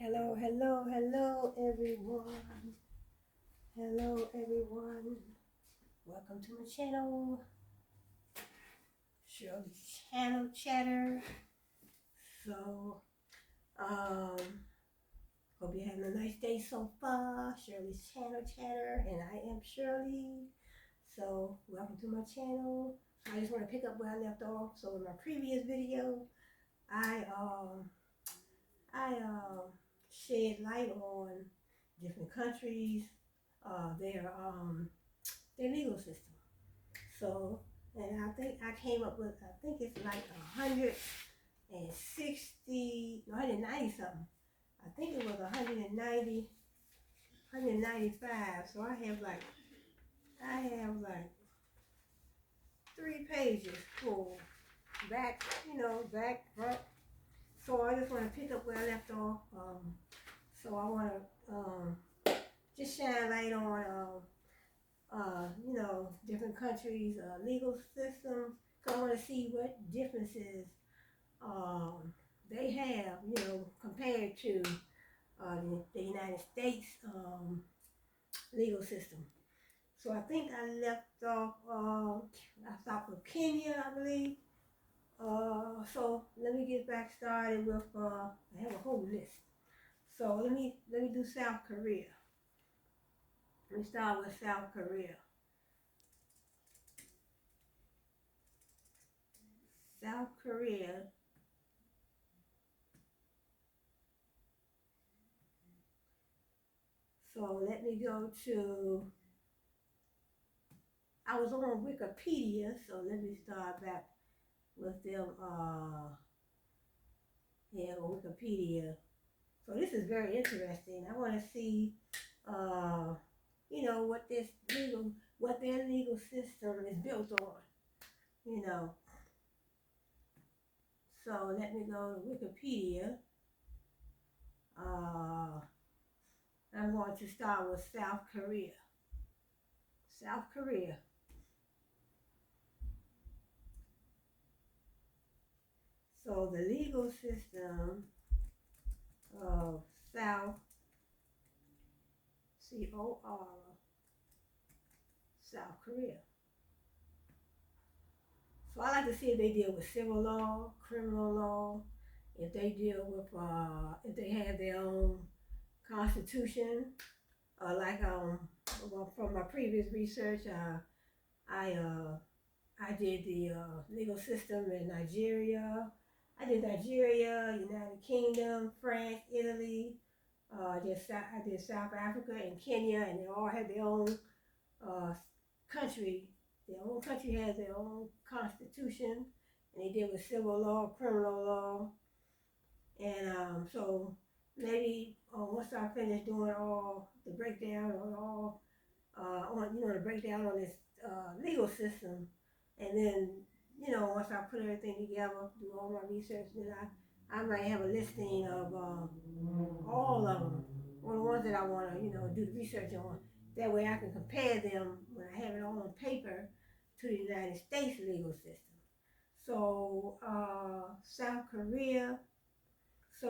Hello, hello, hello, everyone. Hello, everyone. Welcome to my channel, Shirley's Channel Chatter. So, um, hope you're having a nice day so far. Shirley's Channel Chatter, and I am Shirley. So, welcome to my channel. I just want to pick up where I left off. So, in my previous video, I shed light on different countries, their legal system. So, and I think I came up with, I think it's like 160, 190 something. I think it was 190, 195. So I have like 3 pages full, back, back, front. So I just want to pick up where I left off. So I want to just shine light on different countries' legal systems. I want to see what differences they have, compared to the United States legal system. So I think I left off, I stopped with Kenya, I believe. So let me get back started with, I have a whole list. So let me do South Korea. Let me start with South Korea. South Korea. So let me go to, I was on Wikipedia, so let me start back with them, Wikipedia. So this is very interesting. I want to see, what their legal system is built on. So let me go to Wikipedia. I'm going to start with South Korea. South Korea. So the legal system of South, C-O-R, South Korea. So I like to see if they deal with civil law, criminal law, if they deal with, if they have their own constitution, from my previous research, I did the legal system in Nigeria. I did Nigeria, United Kingdom, France, Italy. I did South Africa and Kenya, and they all had their own country. Their own country has their own constitution, and they deal with civil law, criminal law, and so maybe once I finish doing all the breakdown the breakdown on this legal system, and then once I put everything together, do all my research, then I might have a listing of all of them, or the ones that I want to do the research on. That way I can compare them when I have it all on paper to the United States legal system. So South Korea. So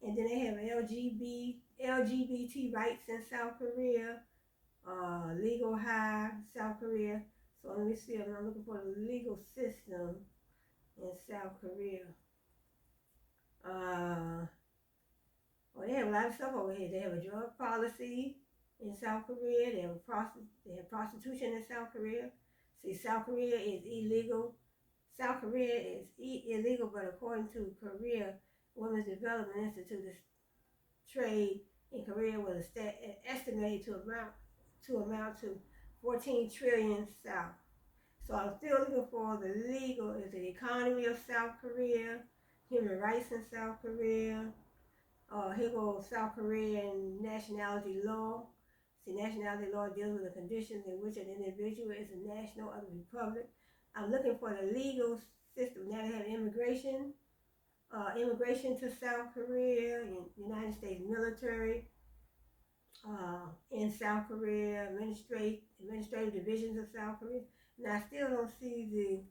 and then they have LGBT rights in South Korea. Legal high, South Korea. So let me see, I'm looking for the legal system in South Korea. They have a lot of stuff over here. They have a drug policy in South Korea. They have prostitution in South Korea. See, South Korea is illegal. South Korea is illegal, but according to Korea Women's Development Institute, the trade in Korea was estimated to amount to 14 trillion South. So I'm still looking for the legal, is the economy of South Korea, human rights in South Korea. Here goes South Korean nationality law. See, nationality law deals with the conditions in which an individual is a national of the republic. I'm looking for the legal system. Now they have immigration to South Korea, United States military, in South Korea, administrative divisions of South Korea. And I still don't see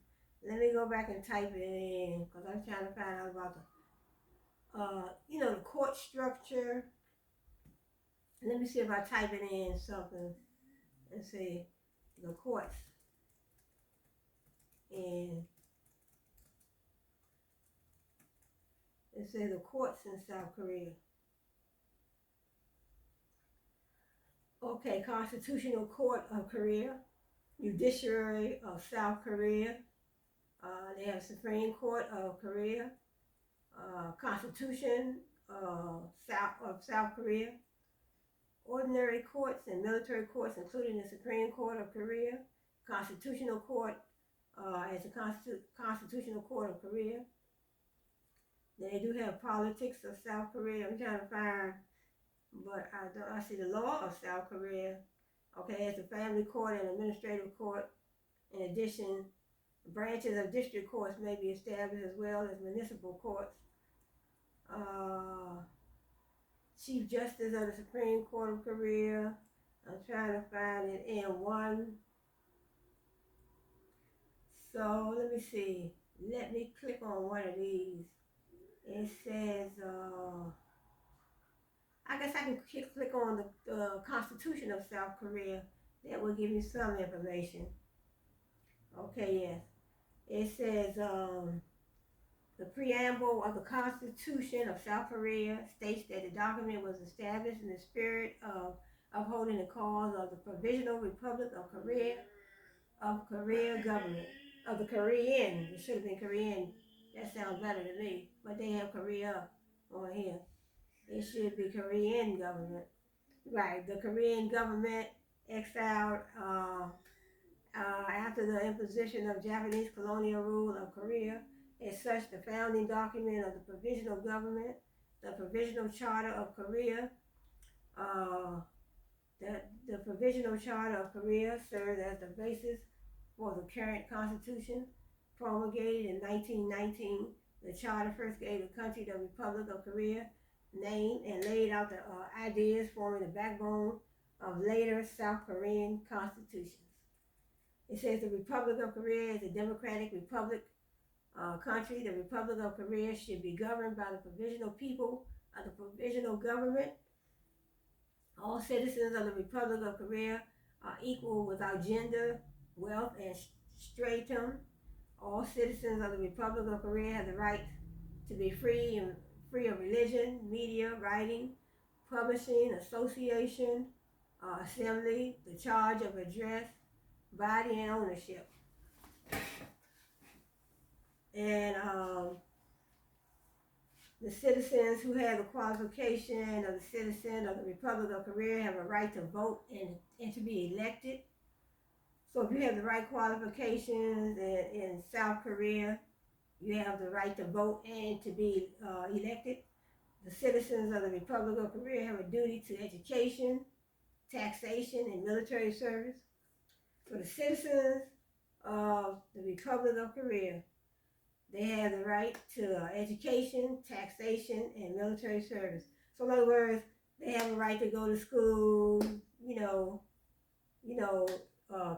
let me go back and type it in, because I'm trying to find out about the court structure. Let me see if I type it in something and say the courts in, let's say the courts in South Korea. Okay, Constitutional Court of Korea, Judiciary of South Korea. They have Supreme Court of Korea, Constitution of South Korea, ordinary courts and military courts, including the Supreme Court of Korea, Constitutional Court as the Constitutional Court of Korea. Then they do have politics of South Korea. I'm trying to find, but I see the law of South Korea. Okay, it's the family court and administrative court. In addition, branches of district courts may be established as well as municipal courts. Chief Justice of the Supreme Court of Korea. I'm trying to find it in one. So let me see. Let me click on one of these. It says, I guess I can click on the Constitution of South Korea. That will give me some information. Okay, yes. It says, the preamble of the Constitution of South Korea states that the document was established in the spirit of upholding the cause of the Provisional Republic of Korea government, of the Korean. It should have been Korean. That sounds better to me, but they have Korea on here. It should be Korean government. Right, the Korean government exiled after the imposition of Japanese colonial rule of Korea. As such, the founding document of the provisional government, the Provisional Charter of Korea, the Provisional Charter of Korea served as the basis for the current constitution, promulgated in 1919. The charter first gave the country the Republic of Korea name and laid out the ideas forming the backbone of later South Korean constitutions. It says the Republic of Korea is a democratic republic country. The Republic of Korea should be governed by the provisional people of the provisional government. All citizens of the Republic of Korea are equal without gender, wealth, and stratum. All citizens of the Republic of Korea have the right to be free of religion, media, writing, publishing, association, assembly, the charge of address, body, and ownership. And the citizens who have the qualification of the citizen of the Republic of Korea have a right to vote and to be elected. So if you have the right qualifications in South Korea, you have the right to vote and to be elected. The citizens of the Republic of Korea have a duty to education, taxation, and military service. For the citizens of the Republic of Korea, they have the right to education, taxation, and military service. So in other words, they have a right to go to school,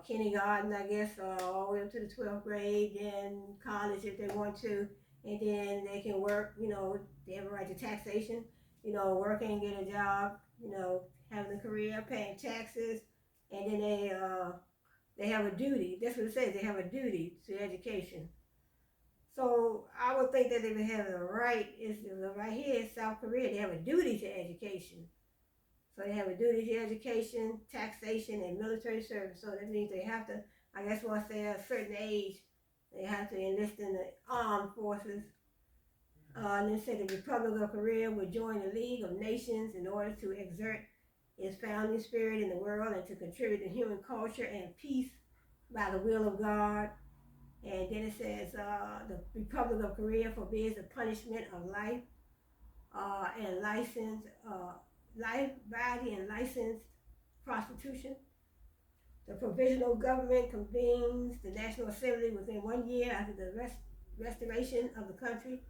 kindergarten, I guess, all the way up to the 12th grade, then college if they want to, and then they can work, they have a right to taxation, working, get a job, having a career, paying taxes, and then they have a duty. That's what it says, they have a duty to education. So I would think that they would have the right, right here in South Korea, they have a duty to education. So they have a duty to education, taxation, and military service. So that means they have to, I guess once they're a certain age, they have to enlist in the armed forces. And then said the Republic of Korea would join the League of Nations in order to exert its founding spirit in the world and to contribute to human culture and peace by the will of God. And then it says the Republic of Korea forbids the punishment of life and body and licensed prostitution. The provisional government convenes the National Assembly within 1 year after the restoration of the country.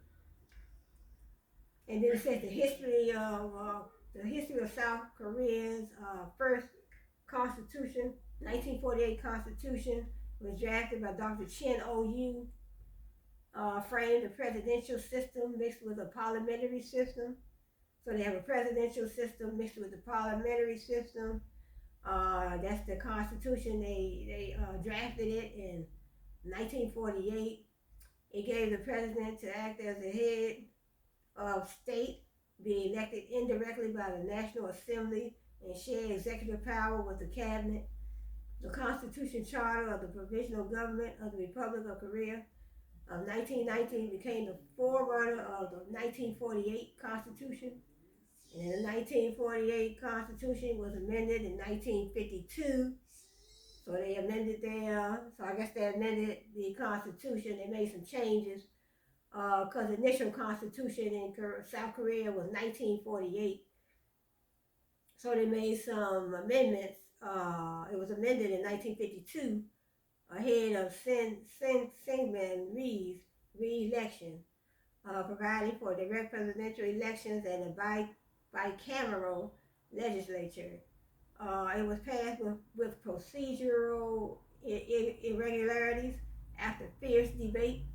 And then it says the history of South Korea's first constitution, 1948 Constitution, was drafted by Dr. Chin O.U. framed a presidential system mixed with a parliamentary system. So they have a presidential system mixed with a parliamentary system. That's the Constitution. They drafted it in 1948. It gave the president to act as the head of state, be elected indirectly by the National Assembly, and share executive power with the cabinet. The Constitution Charter of the Provisional Government of the Republic of Korea of 1919 became the forerunner of the 1948 Constitution. And the 1948 Constitution was amended in 1952. So they amended they amended the Constitution. They made some changes because the initial Constitution in South Korea was 1948. So they made some amendments. It was amended in 1952 ahead of Syngman Rhee's re-election, providing for direct presidential elections and a bicameral legislature. It was passed with procedural irregularities after fierce debate.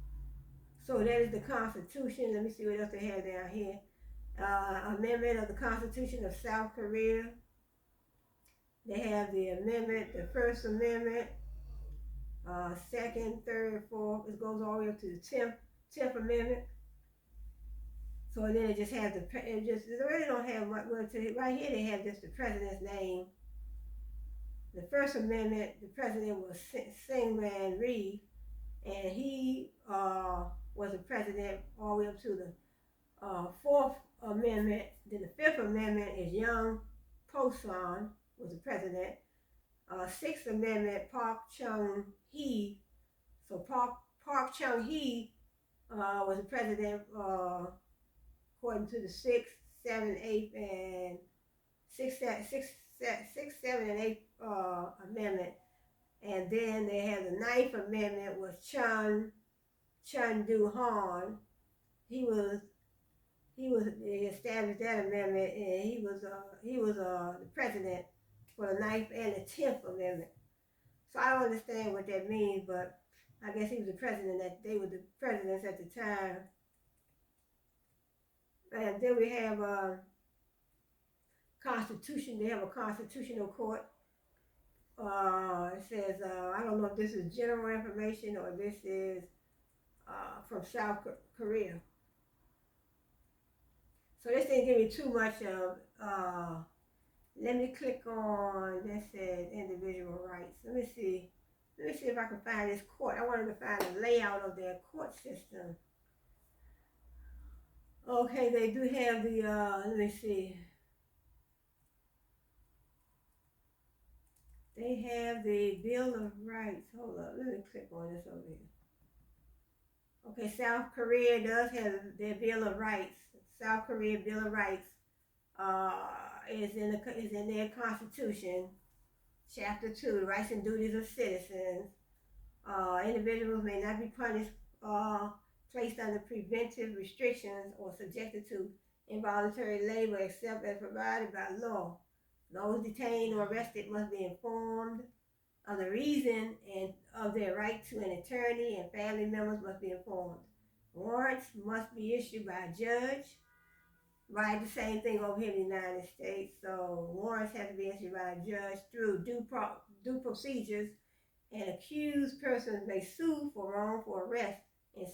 So that is the Constitution. Let me see what else they have down here. Amendment of the Constitution of South Korea. They have the amendment, the First Amendment, Second, Third, Fourth. It goes all the way up to the 10th Amendment. So then it just has they really don't have much. Right here they have just the president's name. The First Amendment, the president was Syngman Rhee, and he was the president all the way up to the Fourth Amendment. Then the Fifth Amendment is Young Po-son was the president. Sixth Amendment, Park Chung-hee. So Park Chung-hee was the president according to the 6th, 7th, 8th, and 6th, 7th, and 8th Amendment. And then they had the 9th Amendment was Chun Do-han. They established that amendment, and he was the president for the 9th and the 10th Amendment. So I don't understand what that means, but I guess he was the president. They were the presidents at the time. And then we have Constitution. They have a constitutional court. It says, I don't know if this is general information or this is from South Korea. So this didn't give me too much of, let me click on, that said individual rights. Let me see if I can find this court. I wanted to find the layout of their court system. Okay, they do have the, let me see. They have the Bill of Rights. Hold up, let me click on this over here. Okay, South Korea does have their Bill of Rights. South Korea Bill of Rights is in their Constitution, Chapter 2, the rights and duties of citizens. Individuals may not be punished, placed under preventive restrictions, or subjected to involuntary labor except as provided by law. Those detained or arrested must be informed of the reason and of their right to an attorney, and family members must be informed. Warrants must be issued by a judge. Right, the same thing over here in the United States. So warrants have to be issued by a judge through due procedures, and accused persons may sue for wrongful arrest in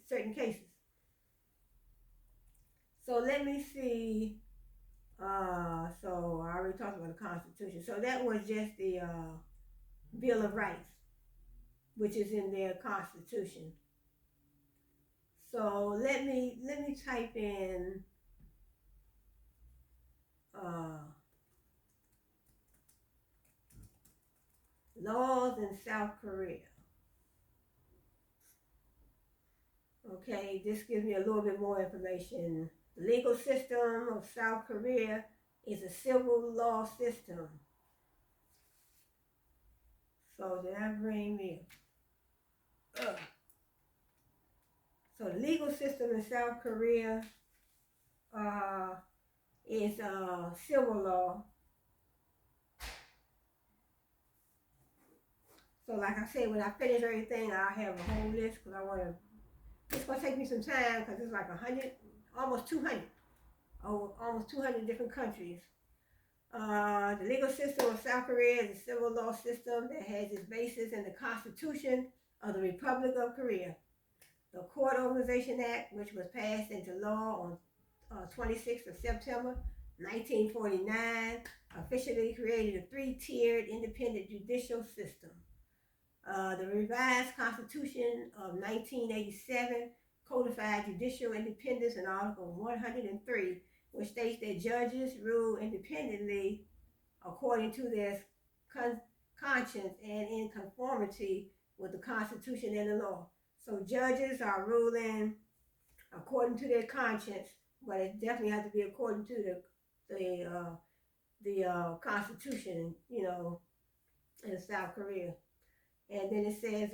certain cases. So let me see. So I already talked about the Constitution. So that was just the Bill of Rights, which is in their Constitution. So let me type in laws in South Korea. Okay, this gives me a little bit more information. The legal system of South Korea is a civil law system. So did I bring me? So the legal system in South Korea is civil law. So like I said, when I finish everything, I'll have a whole list because I want to It's going to take me some time because it's like 100, almost 200, almost 200 different countries. The legal system of South Korea is a civil law system that has its basis in the Constitution of the Republic of Korea. The Court Organization Act, which was passed into law on 26th of September 1949, officially created a three-tiered independent judicial system. The revised Constitution of 1987 codified judicial independence in Article 103, which states that judges rule independently according to their conscience and in conformity with the Constitution and the law. So judges are ruling according to their conscience, but it definitely has to be according to the Constitution, in South Korea. And then it says,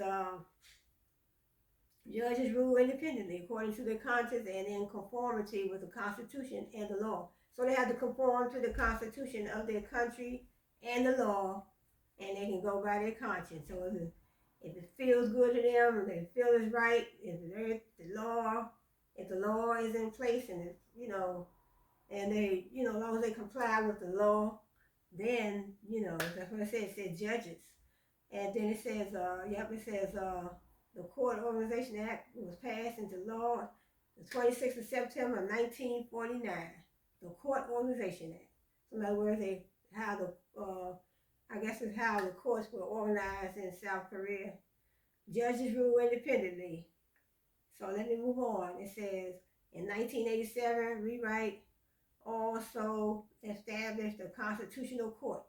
judges rule independently according to their conscience and in conformity with the Constitution and the law. So they have to conform to the Constitution of their country and the law, and they can go by their conscience. So if it feels good to them, and they feel it's right, if the law is in place, and it's, and they, as long as they comply with the law, then, that's what it says. It says judges. And then it says, the Court Organization Act was passed into law the 26th of September 1949. The Court Organization Act. So in other words, I guess it's how the courts were organized in South Korea. Judges rule independently. So let me move on. It says, in 1987, rewrite also established the Constitutional Court.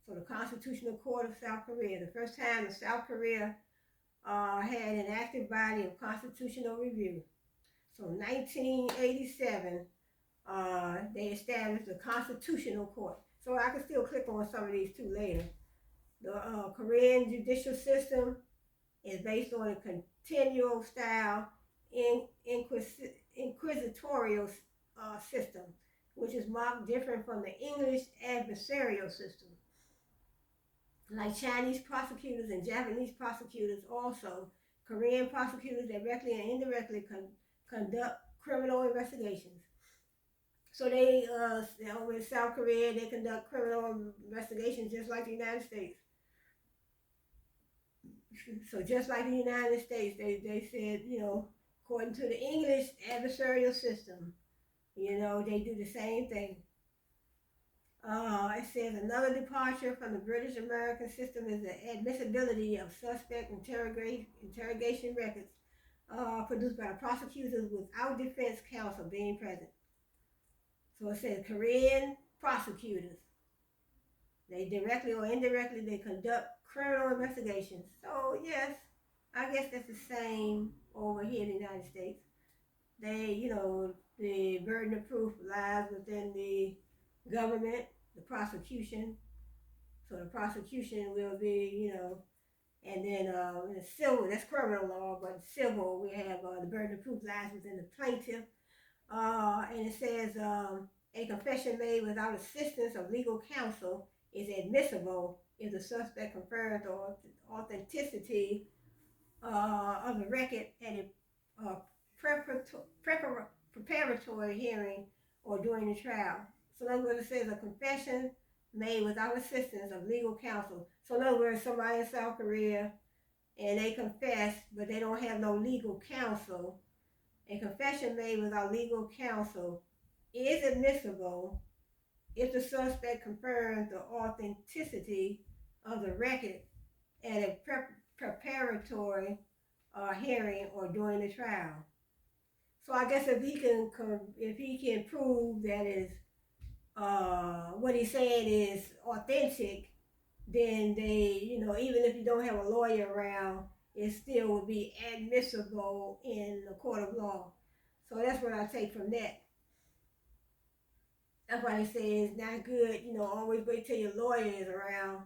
So the Constitutional Court of South Korea, the first time that South Korea had an active body of constitutional review. So 1987, they established the Constitutional Court. So I can still click on some of these too later. The Korean judicial system is based on a continual style inquisitorial system, which is marked different from the English adversarial system. Like Chinese prosecutors and Japanese prosecutors also, Korean prosecutors directly and indirectly conduct criminal investigations. So they over in South Korea, they conduct criminal investigations just like the United States. So just like the United States, they said, according to the English adversarial system, they do the same thing. It says another departure from the British American system is the admissibility of suspect interrogation records produced by prosecutors without defense counsel being present. So it says Korean prosecutors, they directly or indirectly, they conduct criminal investigations. So yes, I guess that's the same over here in the United States. They, the burden of proof lies within the government, the prosecution. So the prosecution will be, and then in civil, that's criminal law, but civil, we have the burden of proof lies within the plaintiff. And it says a confession made without assistance of legal counsel is admissible if the suspect confirms the authenticity of the record at a preparatory hearing or during the trial. So in other words, it says a confession made without assistance of legal counsel. So in other words, somebody in South Korea and they confess, but they don't have no legal counsel. A confession made without legal counsel is admissible if the suspect confirms the authenticity of the record at a preparatory hearing or during the trial. So I guess if he can prove that is what he's saying is authentic, then they, even if you don't have a lawyer around, it still would be admissible in the court of law. So that's what I take from that. That's why they say it's not good, always wait till your lawyer is around,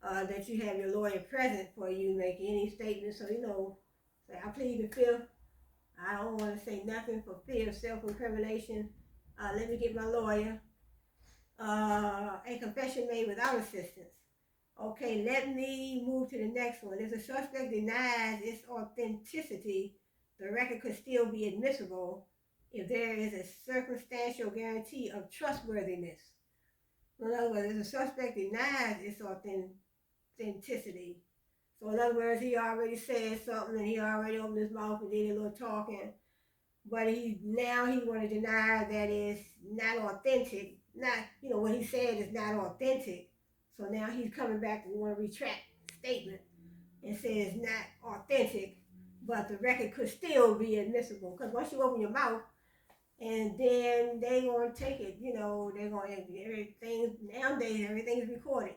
that you have your lawyer present for you to make any statement. So, say, I plead the fifth. I don't want to say nothing for fear of self-incrimination. Let me get my lawyer. A confession made without assistance. Okay, let me move to the next one. If the suspect denies its authenticity, the record could still be admissible if there is a circumstantial guarantee of trustworthiness. In other words, if the suspect denies its authenticity. So in other words, he already said something and he already opened his mouth and did a little talking, but he want to deny that it's not authentic. Not, what he said is not authentic. So now he's coming back and want to retract the statement and say it's not authentic, but the record could still be admissible. Because once you open your mouth, and then they gonna take it, they're gonna everything nowadays. Everything's recorded.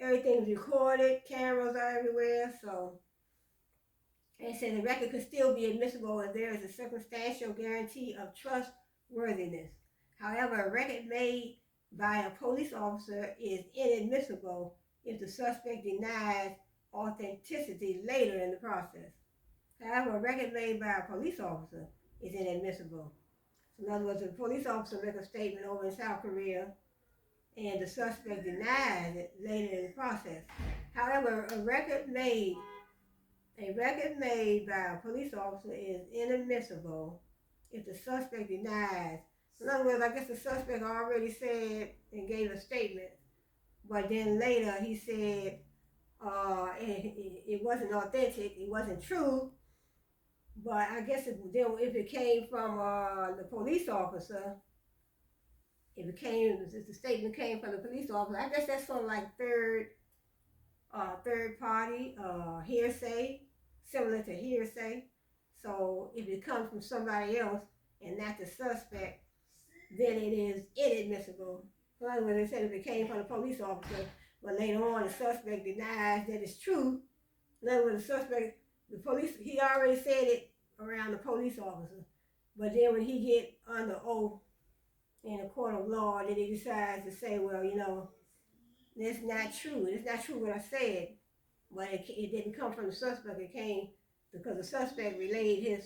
Everything's recorded. Cameras are everywhere. So they said the record could still be admissible if there is a circumstantial guarantee of trustworthiness. However, a record made by a police officer is inadmissible if the suspect denies authenticity later in the process. However, a record made by a police officer is inadmissible. So in other words, if a police officer makes a statement over in South Korea and the suspect denies it later in the process. However, a record made by a police officer is inadmissible if the suspect denies. In other words, I guess the suspect already said and gave a statement, but then later he said it wasn't authentic, it wasn't true. But I guess if it came from the police officer, if the statement came from the police officer, I guess that's sort of like third party hearsay, similar to hearsay. So if it comes from somebody else and not the suspect, then it is inadmissible. In other words, they said if it came from the police officer, but later on the suspect denies that it's true. In other words, the police, he already said it around the police officer, but then when he get under oath in a court of law, then he decides to say, well, that's not true. It's not true what I said, but it didn't come from the suspect. It came because the suspect relayed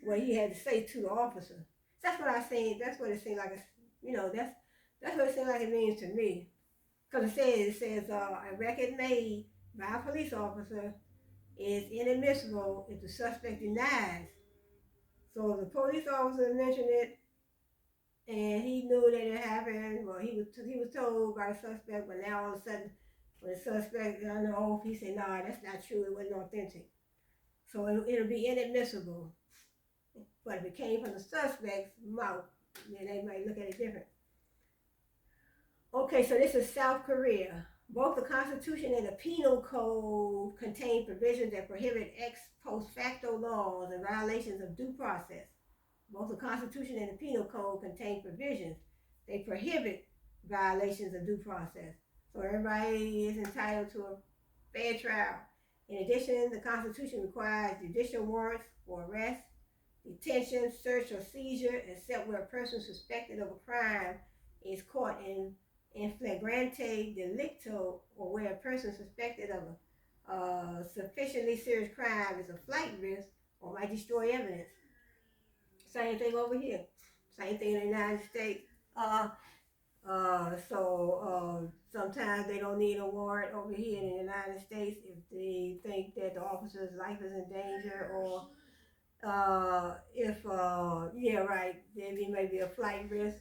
what he had to say to the officer. That's what I say. That's what it seems like. That's what it seems like it means to me. Because it says a record made by a police officer is inadmissible if the suspect denies. So the police officer mentioned it, and he knew that it happened. Well, he was told by the suspect, but now all of a sudden, when the suspect got under oath, he said, "No, that's not true. It wasn't authentic." So it'll be inadmissible. But if it came from the suspect's mouth, then they might look at it different. Okay, so this is South Korea. Both the Constitution and the Penal Code contain provisions that prohibit ex post facto laws and violations of due process. Both the Constitution and the Penal Code contain provisions. They prohibit violations of due process. So everybody is entitled to a fair trial. In addition, the Constitution requires judicial warrants for arrest, detention, search, or seizure, except where a person suspected of a crime is caught in flagrante delicto, or where a person suspected of a sufficiently serious crime is a flight risk or might destroy evidence. Same thing over here. Same thing in the United States. Sometimes they don't need a warrant over here in the United States if they think that the officer's life is in danger, or there may be a flight risk,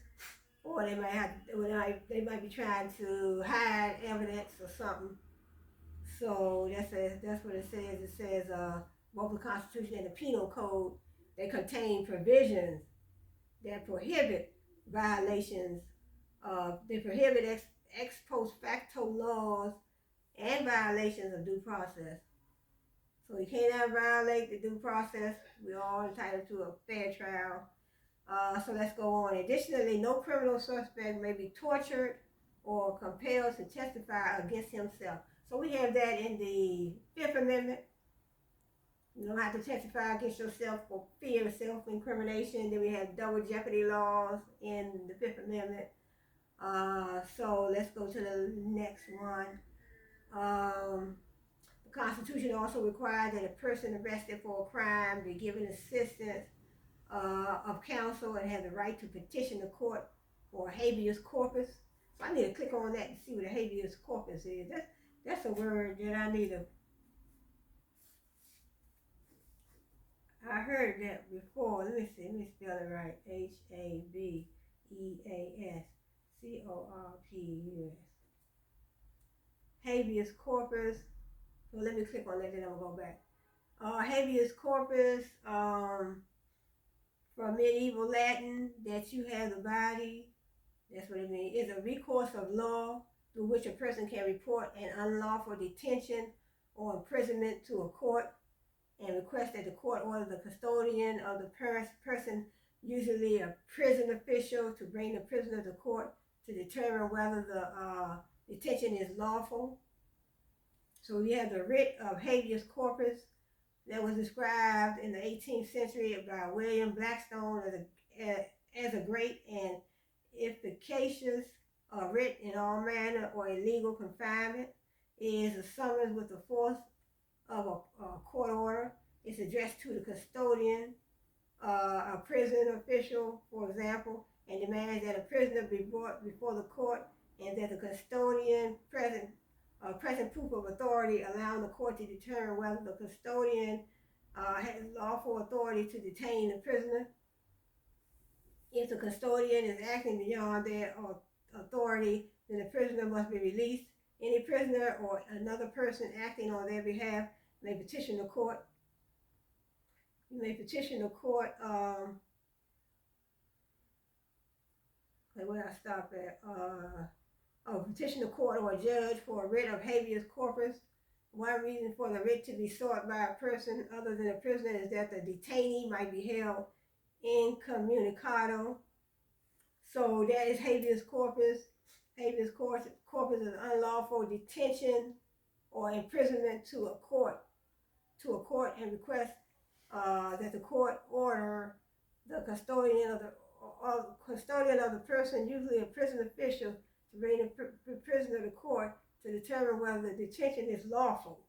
or they might be trying to hide evidence or something. So that's what it says. It says both the Constitution and the Penal Code, they contain provisions that prohibit violations. They prohibit ex post facto laws and violations of due process. So you cannot violate the due process. We're all entitled to a fair trial. So let's go on. Additionally, no criminal suspect may be tortured or compelled to testify against himself. So we have that in the Fifth Amendment. You don't have to testify against yourself for fear of self-incrimination. Then we have double jeopardy laws in the Fifth Amendment. So let's go to the next one. The Constitution also requires that a person arrested for a crime be given assistance of counsel and have the right to petition the court for habeas corpus. So I need to click on that and see what a habeas corpus is. That's a word that I need to I heard that before. Let me see. Let me spell it right. Habeas corpus. Habeas corpus. So let me click on that, then I'm gonna go back. Habeas corpus, from medieval Latin, that you have the body. That's what it means. It's a recourse of law through which a person can report an unlawful detention or imprisonment to a court and request that the court order the custodian of the person, usually a prison official, to bring the prisoner to court to determine whether the detention is lawful. So we have the writ of habeas corpus that was described in the 18th century by William Blackstone as a great and efficacious writ in all manner or illegal confinement. It is a summons with the force of a court order. It's addressed to the custodian, a prison official, for example, and demands that a prisoner be brought before the court and that the custodian present proof of authority, allowing the court to determine whether the custodian has lawful authority to detain the prisoner. If the custodian is acting beyond their authority, then the prisoner must be released. Any prisoner or another person acting on their behalf may petition the court. You may petition the court. Where I stop at? Petition the court or a judge for a writ of habeas corpus. One reason for the writ to be sought by a person other than a prisoner is that the detainee might be held incommunicado. So that is habeas corpus. Habeas corpus is unlawful detention or imprisonment to a court and request that the court order the custodian of the person, usually a prison official, to bring the prisoner to court to determine whether the detention is lawful.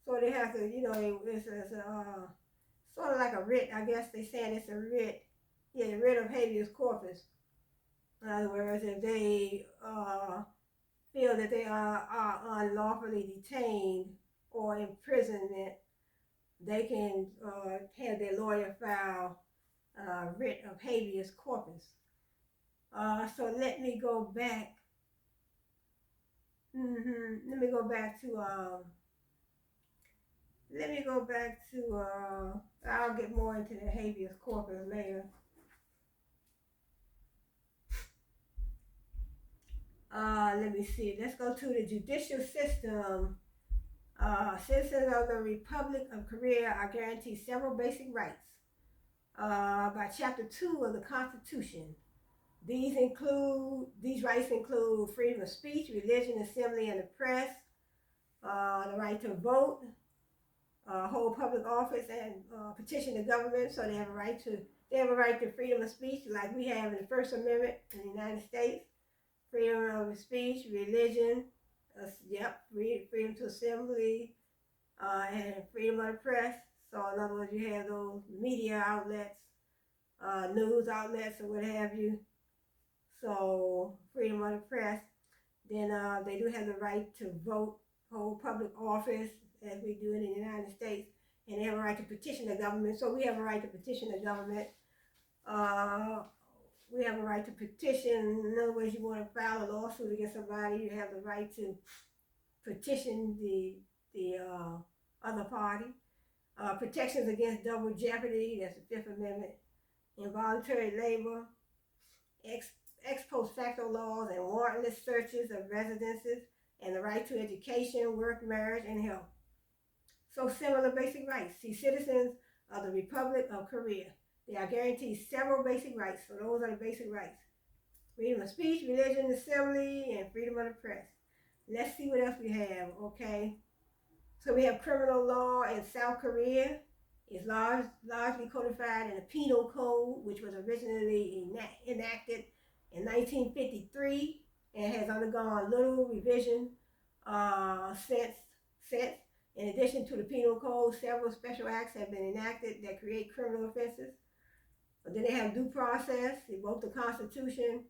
So they have to, it's sort of like a writ. I guess they're saying it's a writ. Yeah, the writ of habeas corpus. In other words, if they feel that they are unlawfully detained or imprisonment, they can have their lawyer file writ of habeas corpus. So let me go back. Let me go back to. I'll get more into the habeas corpus later. Let me see. Let's go to the judicial system. Citizens of the Republic of Korea are guaranteed several basic rights by Chapter 2 of the Constitution. These rights include freedom of speech, religion, assembly, and the press, the right to vote, hold public office, and petition the government. So they have a right to freedom of speech, like we have in the First Amendment in the United States. Freedom of speech, religion, freedom to assembly, and freedom of the press. So in other words, you have those media outlets, news outlets, or what have you. So freedom of the press. Then they do have the right to vote, hold public office, as we do in the United States, and they have a right to petition the government. So we have a right to petition the government. We have a right to petition. In other words, you want to file a lawsuit against somebody, you have the right to petition the other party. Protections against double jeopardy, that's the Fifth Amendment. Involuntary labor, ex post facto laws, and warrantless searches of residences, and the right to education, work, marriage, and health. So similar basic rights. See, citizens of the Republic of Korea, they are guaranteed several basic rights. So those are the basic rights. Freedom of speech, religion, assembly, and freedom of the press. Let's see what else we have, okay? So we have criminal law in South Korea. It's largely codified in the Penal Code, which was originally enacted in 1953 and has undergone little revision since. In addition to the Penal Code, several special acts have been enacted that create criminal offenses. But then they have due process. They both the Constitution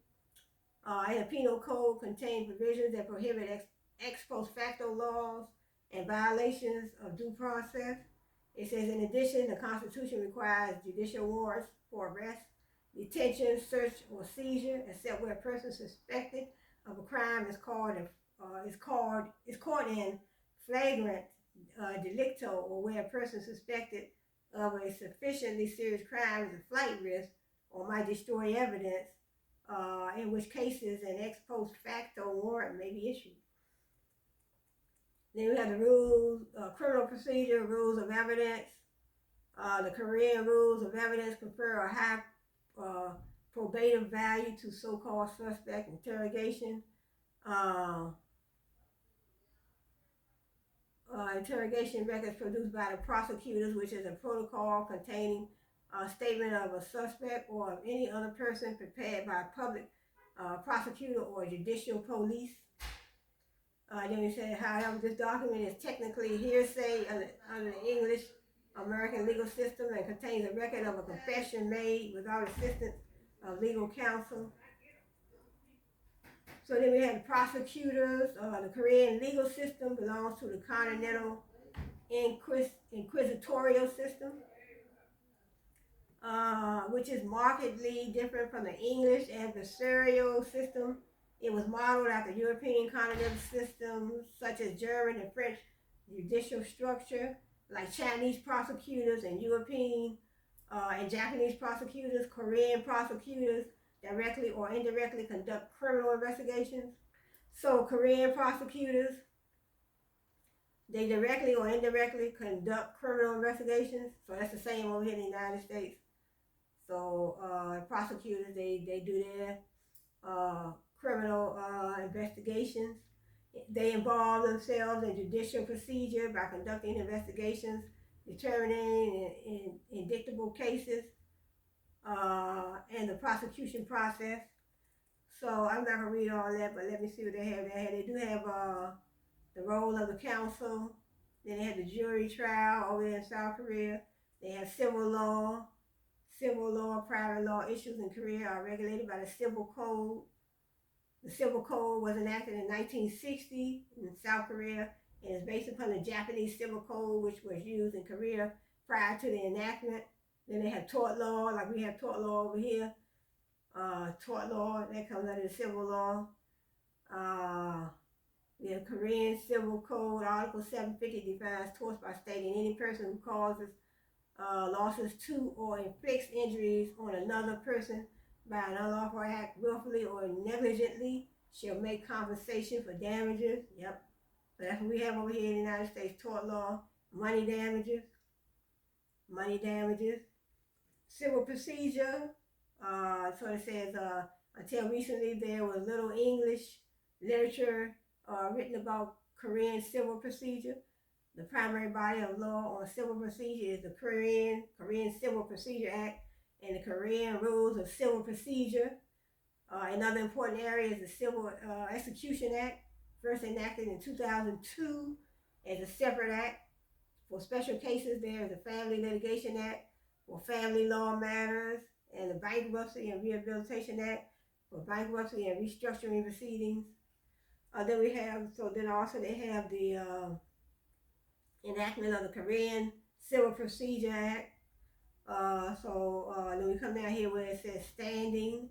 and the Penal Code contain provisions that prohibit ex post facto laws and violations of due process. It says, in addition, the Constitution requires judicial warrants for arrest, detention, search, or seizure, except where a person suspected of a crime is caught in flagrant delicto, or where a person suspected of a sufficiently serious crime is a flight risk or might destroy evidence, in which cases an ex post facto warrant may be issued. Then we have the rules, criminal procedure, rules of evidence. The Korean rules of evidence confer a high probative value to so-called suspect interrogation. Interrogation records produced by the prosecutors, which is a protocol containing a statement of a suspect or of any other person prepared by a public prosecutor or judicial police. Then we say, however, this document is technically hearsay under the English American legal system and contains a record of a confession made without assistance of legal counsel. So then we have the prosecutors. The Korean legal system belongs to the Continental Inquisitorial system, which is markedly different from the English adversarial system. It was modeled after European continental systems such as German and French judicial structure, like Chinese prosecutors and European and Japanese prosecutors. Korean prosecutors directly or indirectly conduct criminal investigations. So Korean prosecutors, they directly or indirectly conduct criminal investigations. So that's the same over here in the United States. So prosecutors, they do their criminal investigations. They involve themselves in judicial procedure by conducting investigations, determining indictable cases, and the prosecution process. So I'm not going to read all that, but let me see what they have. They do have the role of the counsel. Then they have the jury trial over there in South Korea. They have civil law. Civil law, private law issues in Korea are regulated by the Civil Code. The Civil Code was enacted in 1960 in South Korea and is based upon the Japanese Civil Code, which was used in Korea prior to the enactment. Then they have tort law, like we have tort law over here. Tort law, that comes under the civil law. The Korean Civil Code, Article 750 defines torts by stating any person who causes losses to or inflicts injuries on another person by an unlawful act willfully or negligently shall make compensation for damages. Yep. So that's what we have over here in the United States, tort law, money damages, civil procedure. So it says, until recently there was little English literature written about Korean civil procedure. The primary body of law on civil procedure is the Korean Civil Procedure Act and the Korean Rules of Civil Procedure. Another important area is the Civil Execution Act, first enacted in 2002 as a separate act. For special cases, there is the Family Litigation Act for family law matters, and the Bankruptcy and Rehabilitation Act for bankruptcy and restructuring proceedings. Then we have, they have the enactment of the Korean Civil Procedure Act. Then we come down here where it says standing.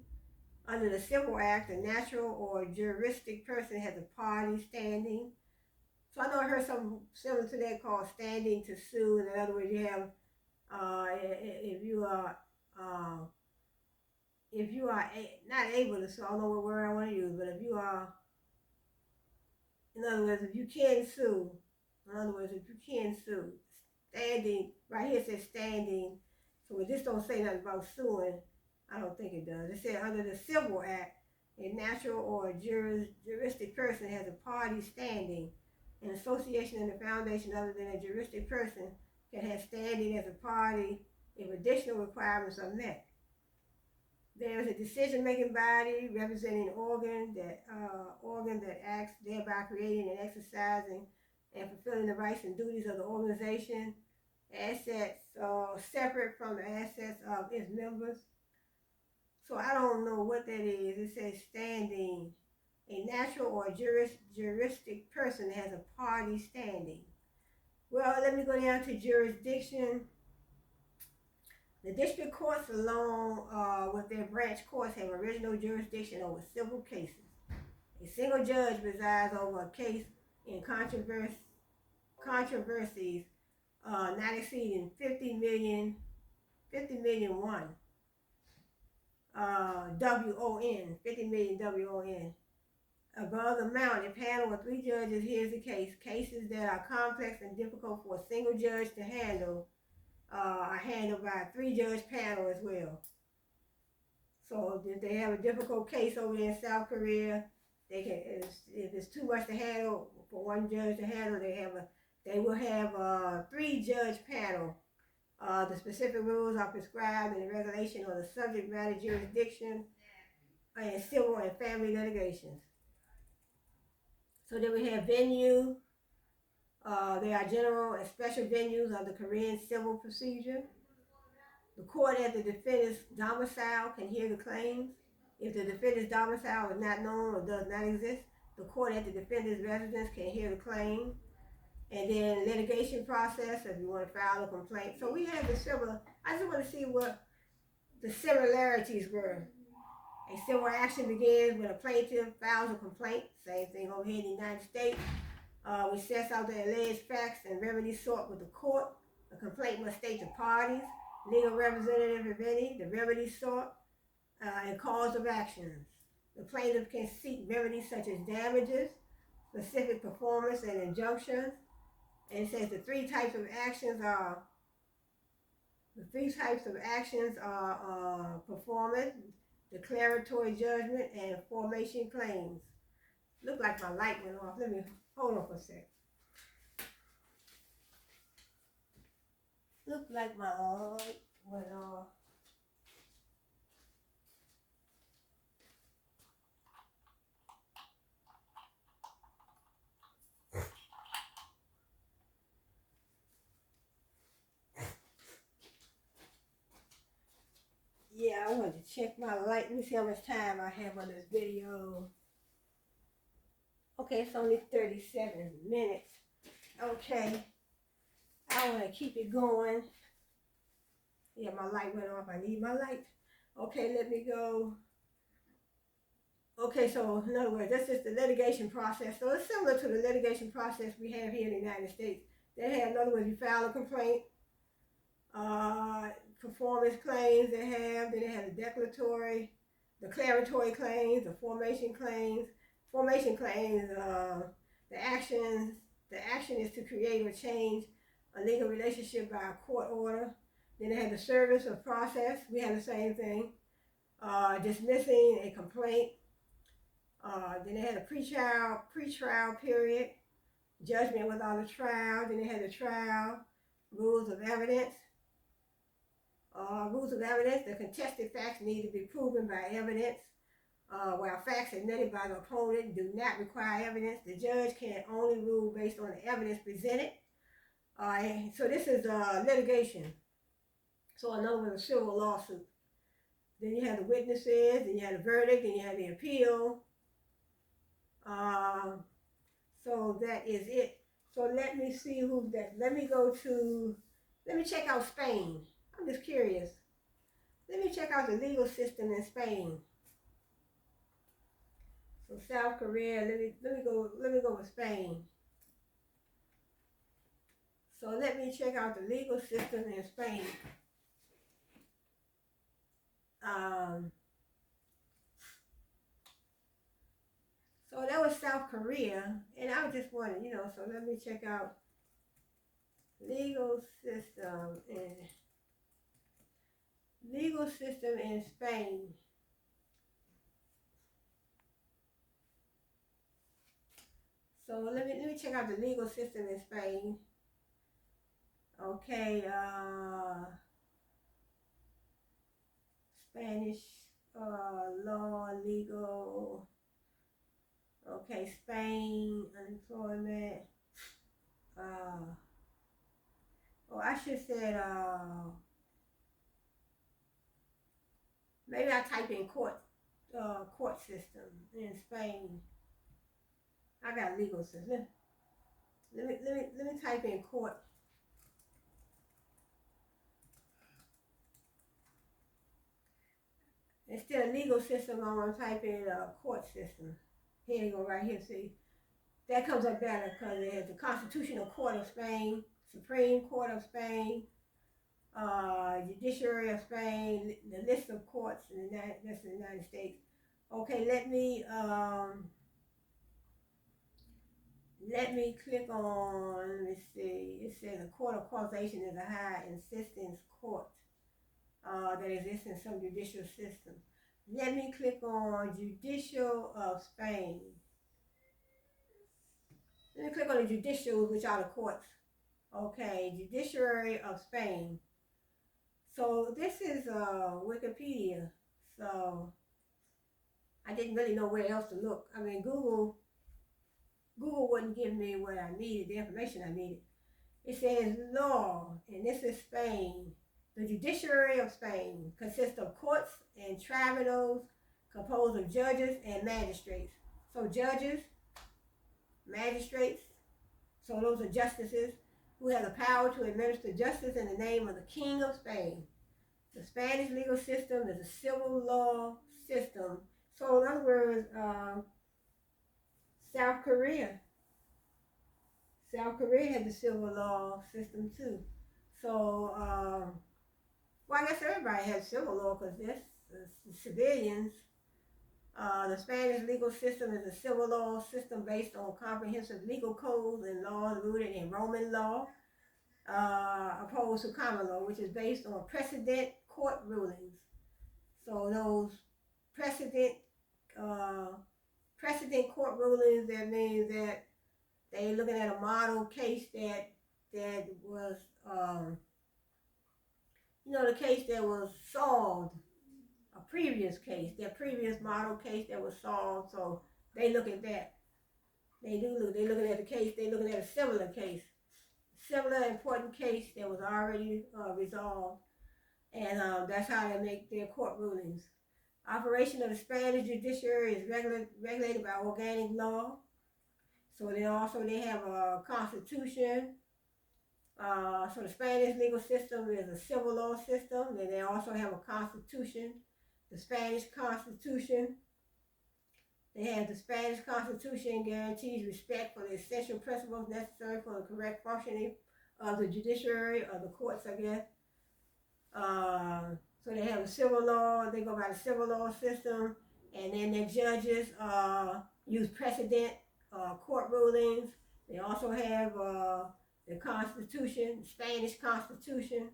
Under the Civil Act, a natural or juristic person has a party standing. So I know I heard something similar to that called standing to sue. In other words, you have, if you are not able to sue, I don't know what word I want to use, but if you are, in other words, if you can sue, standing, right here it says standing, so this don't say nothing about suing. I don't think it does. It says under the Civil Act, a natural or juristic person has a party standing. An association and a foundation other than a juristic person can have standing as a party if additional requirements are met. There is a decision-making body representing an organ that acts, thereby creating and exercising and fulfilling the rights and duties of the organization. Assets separate from the assets of its members. So I don't know what that is. It says standing. A natural or juristic person has a party standing. Well, let me go down to jurisdiction. The district courts, along with their branch courts, have original jurisdiction over civil cases. A single judge presides over a case in controversies not exceeding 50 million WON, 50 million WON. Above the amount, a panel of 3 judges hears the case. Cases that are complex and difficult for a single judge to handle are handled by a 3-judge panel as well. So if they have a difficult case over there in South Korea, they can, if it's too much to handle for one judge to handle, they will have a 3-judge panel. The specific rules are prescribed in the regulation of the subject matter jurisdiction in civil and family litigations. So then we have venue. There are general and special venues of the Korean civil procedure. The court at the defendant's domicile can hear the claims. If the defendant's domicile is not known or does not exist, the court at the defendant's residence can hear the claim. And then litigation process, if you want to file a complaint. So we have the civil. I just want to see what the similarities were. A civil action begins when a plaintiff files a complaint. Same thing over here in the United States. Which sets out the alleged facts and remedies sought with the court. The complaint must state the parties, legal representative if any, the remedies sought, and cause of actions. The plaintiff can seek remedies such as damages, specific performance, and injunctions. And it says the three types of actions are performance, declaratory judgment, and formation claims. Look like my light went off. Let me hold on for a sec. Look like my light went off. Yeah, I wanted to check my light. Let me see how much time I have on this video. Okay, it's only 37 minutes. Okay, I want to keep it going. Yeah, my light went off. I need my light. Okay, let me go. Okay, so in other words, this is the litigation process. So it's similar to the litigation process we have here in the United States. They have, in other words, you file a complaint, performance claims they have, then they have the declaratory claims, the formation claims. Formation claims, the action is to create or change a legal relationship by a court order. Then they have the service of process. We have the same thing. Dismissing a complaint. Then they had a pre-trial period, judgment without a trial. Then they had the trial, rules of evidence. The contested facts need to be proven by evidence. While facts admitted by the opponent do not require evidence, the judge can only rule based on the evidence presented. So this is litigation. So in other words, a civil lawsuit. Then you have the witnesses, then you have the verdict, then you have the appeal. So that is it. So let me see who's that. Let me check out Spain. I'm just curious. Let me check out the legal system in Spain. So South Korea, let me go with Spain. So let me check out the legal system in Spain. So that was South Korea, and I was just wondering, so let me check out legal system in Spain. So let me check out the legal system in Spain. Okay, Spanish law, legal. Okay, Spain, unemployment. I should have said, maybe I type in court system in Spain. I got legal system. Let me type in court. Instead of legal system, I'm gonna type in court system. Here you go, right here. See, that comes up better because it has the Constitutional Court of Spain, Supreme Court of Spain, Judiciary of Spain, the list of courts in that's the United States. Okay, let me click on. Let me see. It says a court of causation is a high insistence court that exists in some judicial systems. Let me click on Judicial of Spain. Let me click on the judicial, which are the courts. Okay, Judiciary of Spain. So this is Wikipedia. So I didn't really know where else to look. I mean, Google wouldn't give me what I needed, the information I needed. It says law, and this is Spain. The Judiciary of Spain consists of courts and tribunals composed of judges and magistrates. So judges, magistrates, so those are justices who have the power to administer justice in the name of the King of Spain. The Spanish legal system is a civil law system. So in other words, South Korea has a civil law system too. So, well, I guess everybody has civil law because this the civilians. The Spanish legal system is a civil law system based on comprehensive legal codes and laws rooted in Roman law, opposed to common law, which is based on precedent court rulings. So those precedent court rulings, that means that they looking at a model case that was the case that was solved, a previous case, their previous model case that was solved. So they look at that. They're looking at the case. They're looking at a similar case, similar important case that was already resolved, and that's how they make their court rulings. Operation of the Spanish judiciary is regulated by organic law. So they have a constitution. So the Spanish legal system is a civil law system, and they also have a constitution, the Spanish Constitution. They have the Spanish Constitution guarantees respect for the essential principles necessary for the correct functioning of the judiciary, or the courts, I guess. So they have a civil law, they go by the civil law system, and then their judges use precedent court rulings. They also have the Constitution, Spanish Constitution,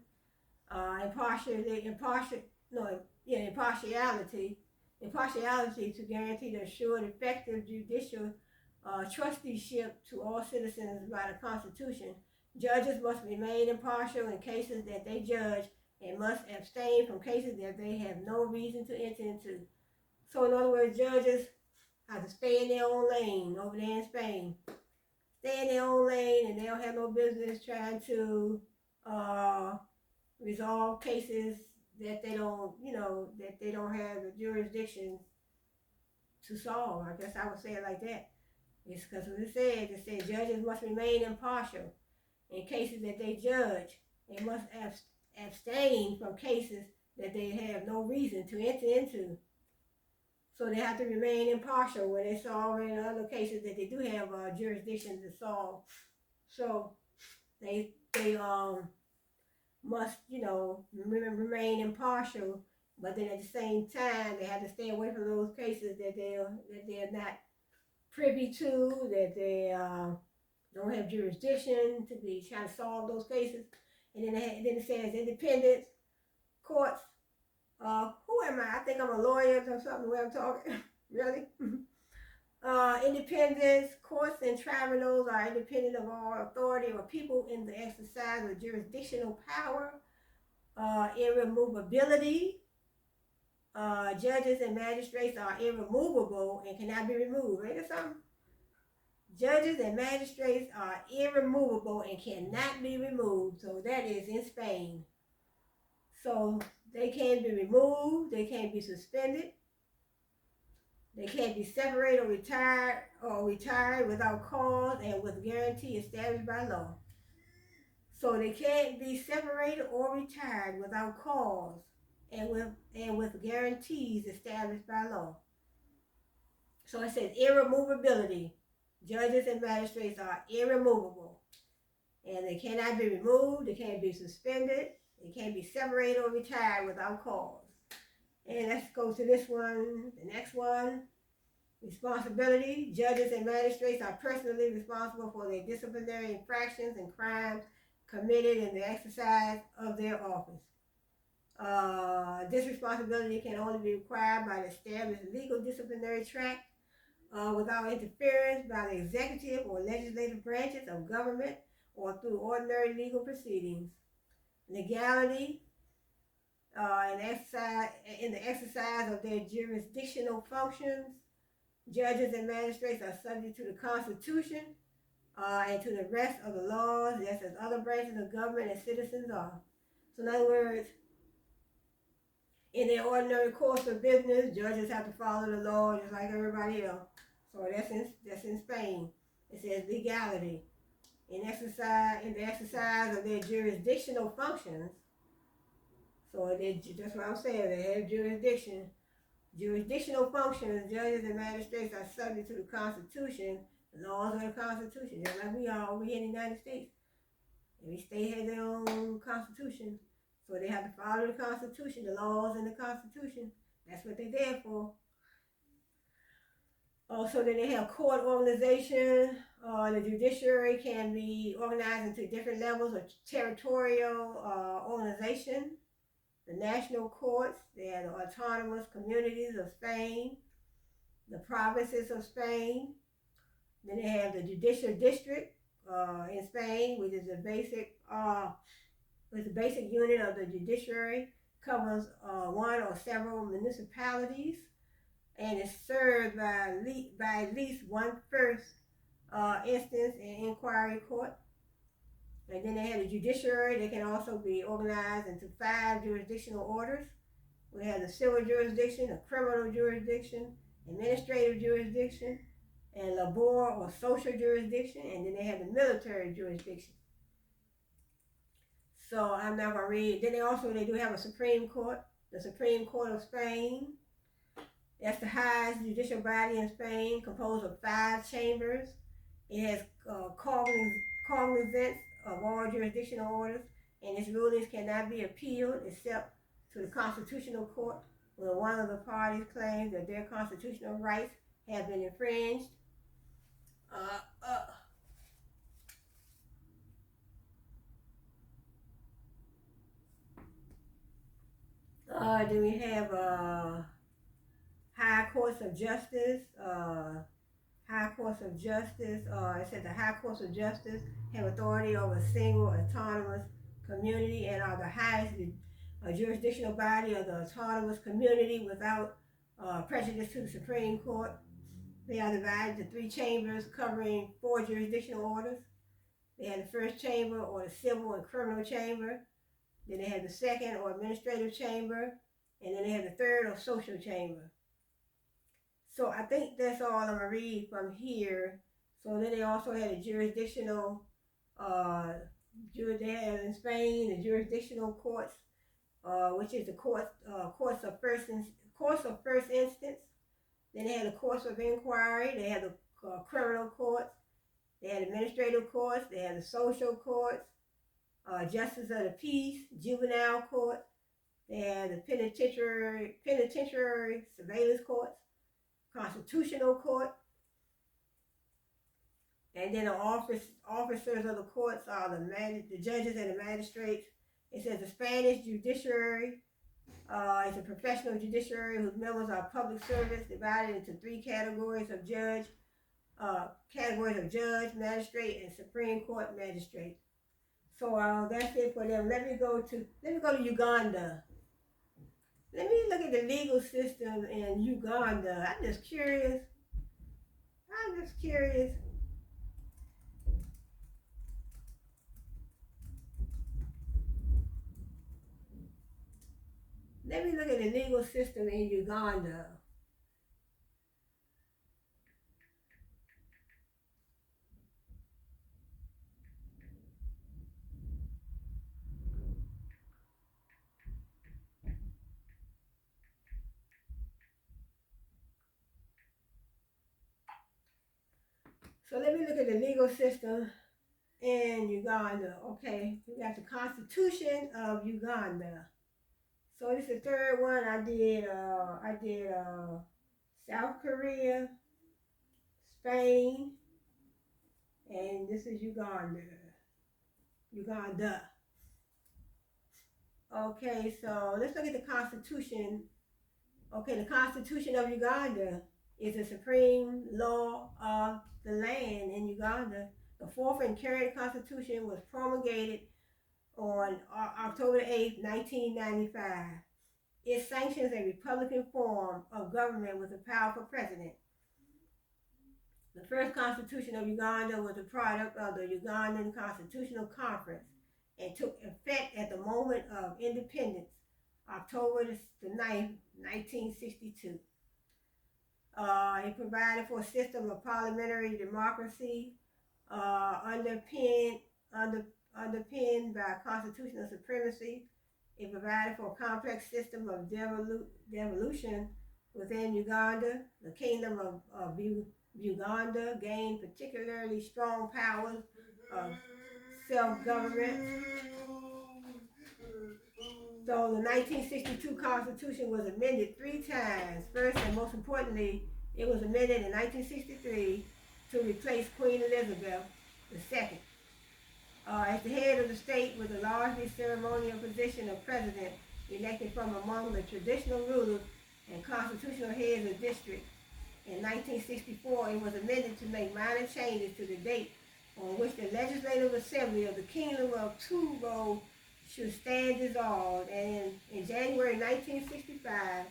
impartiality to guarantee the assured effective judicial trusteeship to all citizens by the Constitution. Judges must remain impartial in cases that they judge and must abstain from cases that they have no reason to enter into. So in other words, judges have to stay in their own lane over there in Spain. Stay in their own lane, and they don't have no business trying to resolve cases that they don't have the jurisdiction to solve. I guess I would say it like that. It's because what it said judges must remain impartial in cases that they judge. They must abstain from cases that they have no reason to enter into. So they have to remain impartial when they solve in other cases that they do have jurisdiction to solve. So they must remain impartial, but then at the same time they have to stay away from those cases that they're not privy to, that they don't have jurisdiction to be trying to solve those cases. And then it says independent courts. Who am I? I think I'm a lawyer or something, the way I'm talking. Really? Independence, courts and tribunals are independent of all authority or people in the exercise of jurisdictional power, irremovability. Judges and magistrates are irremovable and cannot be removed. Ain't that something? Judges and magistrates are irremovable and cannot be removed. So that is in Spain. So they can't be removed, they can't be suspended, They can't be separated or retired without cause and with guarantee established by law. So they can't be separated or retired without cause and with guarantees established by law. So it says irremovability. Judges and magistrates are irremovable. And they cannot be removed, they can't be suspended, they can't be separated or retired without cause. And let's go to this one, the next one. Responsibility. Judges and magistrates are personally responsible for their disciplinary infractions and crimes committed in the exercise of their office. This responsibility can only be required by the established legal disciplinary track without interference by the executive or legislative branches of government or through ordinary legal proceedings. Legality in the exercise of their jurisdictional functions. Judges and magistrates are subject to the Constitution and to the rest of the laws, just as other branches of government and citizens are. So in other words, in their ordinary course of business, judges have to follow the law just like everybody else. So that's in Spain. It says legality. In the exercise of their jurisdictional functions. So that's what I'm saying. They have jurisdiction. Jurisdictional functions, judges and magistrates are subject to the Constitution, the laws of the Constitution, just like we are over here in the United States. Every state has their own Constitution. So they have to follow the Constitution, the laws in the Constitution. That's what they're there for. Also, then they have court organization. The judiciary can be organized into different levels of territorial organization. The national courts, they are the autonomous communities of Spain, the provinces of Spain. Then they have the judicial district in Spain, which is the basic unit of the judiciary, covers one or several municipalities, and is served by at least one first instance and inquiry court. And then they have the judiciary. They can also be organized into 5 jurisdictional orders. We have the civil jurisdiction, the criminal jurisdiction, administrative jurisdiction, and labor or social jurisdiction, and then they have the military jurisdiction. So I'm not gonna read. Then they do have a Supreme Court, the Supreme Court of Spain. That's the highest judicial body in Spain, composed of 5 chambers. It has cognizance of all jurisdictional orders, and its rulings cannot be appealed except to the Constitutional Court when one of the parties claims that their constitutional rights have been infringed. Then we have high courts of justice. High courts of justice. It says the high courts of justice have authority over a single autonomous community and are the highest jurisdictional body of the autonomous community without prejudice to the Supreme Court. They are divided into 3 chambers covering 4 jurisdictional orders. They have the first chamber, or the civil and criminal chamber. Then they have the second, or administrative chamber. And then they have the third, or social chamber. So I think that's all I'm going to read from here. So then they also had a jurisdictional, they have in Spain, the jurisdictional courts, which is the courts of first instance. Then they had the courts of inquiry. They had the criminal courts. They had administrative courts. They had the social courts, justice of the peace, juvenile court. They had the penitentiary surveillance courts, constitutional court. And then the officers of the courts are the judges and the magistrates. It says the Spanish judiciary is a professional judiciary whose members are public servants divided into 3 categories of judge, magistrate, and Supreme Court magistrate. So that's it for them. Let me go to Uganda. Let me look at the legal system in Uganda. I'm just curious. Let me look at the legal system in Uganda. So let me look at the legal system in Uganda. Okay, we got the Constitution of Uganda. So this is the third one. I did South Korea, Spain, and this is Uganda. Uganda. Okay, so let's look at the Constitution. Okay, the Constitution of Uganda is the supreme law of the land in Uganda. The fourth and current Constitution was promulgated on October 8, 1995. It sanctions a republican form of government with a powerful president. The first Constitution of Uganda was a product of the Ugandan Constitutional Conference and took effect at the moment of independence, October the 9th, 1962. It provided for a system of parliamentary democracy underpinned, underpinned by constitutional supremacy. It provided for a complex system of devolution within Uganda. The Kingdom of Uganda gained particularly strong powers of self-government. So the 1962 Constitution was amended 3 times. First and most importantly, it was amended in 1963 to replace Queen Elizabeth II. As the head of the state with a largely ceremonial position of president elected from among the traditional rulers and constitutional heads of district. In 1964, it was amended to make minor changes to the date on which the Legislative Assembly of the Kingdom of Togo should stand dissolved, and in January 1965,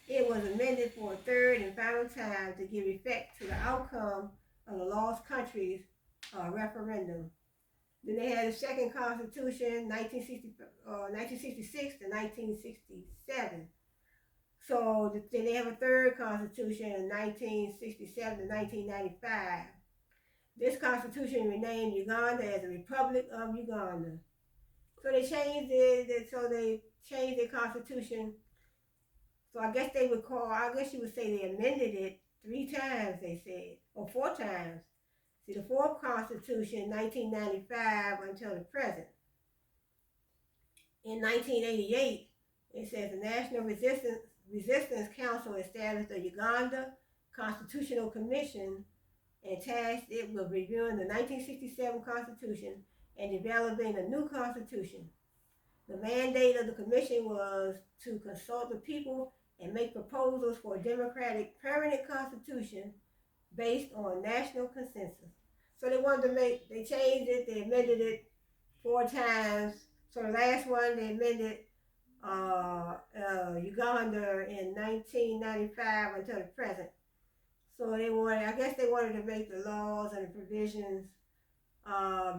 it was amended for a third and final time to give effect to the outcome of the Lost Countries referendum. Then they had a second constitution, 1966 to 1967. So then they have a third constitution in 1967 to 1995. This constitution renamed Uganda as the Republic of Uganda. So they changed it, so they changed their constitution. So I guess you would say they amended it 3 times, they said, or 4 times. See, the fourth constitution, 1995 until the present. In 1988, it says the National Resistance Council established the Uganda Constitutional Commission and tasked it with reviewing the 1967 Constitution and developing a new constitution. The mandate of the commission was to consult the people and make proposals for a democratic permanent constitution based on national consensus. So they changed it, they amended it 4 times. So the last one, they amended Uganda in 1995 until the present. So they wanted to make the laws and the provisions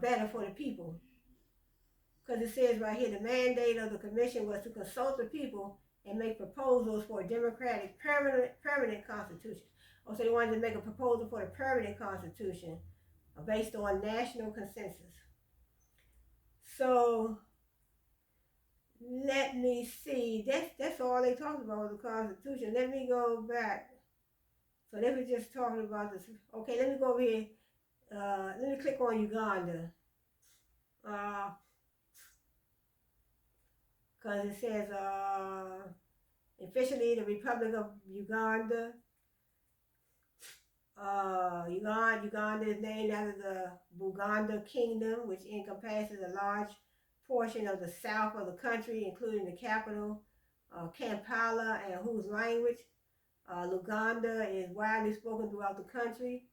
better for the people. Because it says right here, the mandate of the commission was to consult the people and make proposals for a democratic permanent constitution. So they wanted to make a proposal for a permanent constitution based on national consensus. So let me see. That's all they talked about with the Constitution. Let me go back. So they were just talking about this. Okay, let me go over here. Let me click on Uganda. Because it says officially the Republic of Uganda. Uganda is named after the Buganda Kingdom, which encompasses a large portion of the south of the country, including the capital, Kampala, and whose language, Luganda, is widely spoken throughout the country.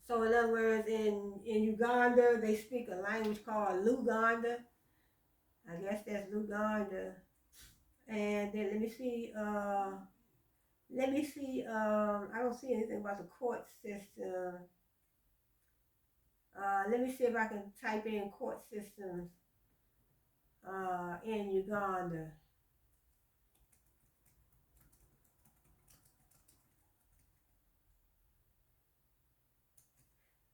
So in other words, in Uganda, they speak a language called Luganda. I guess that's Luganda. And then let me see, I don't see anything about the court system. Let me see if I can type in court systems in Uganda.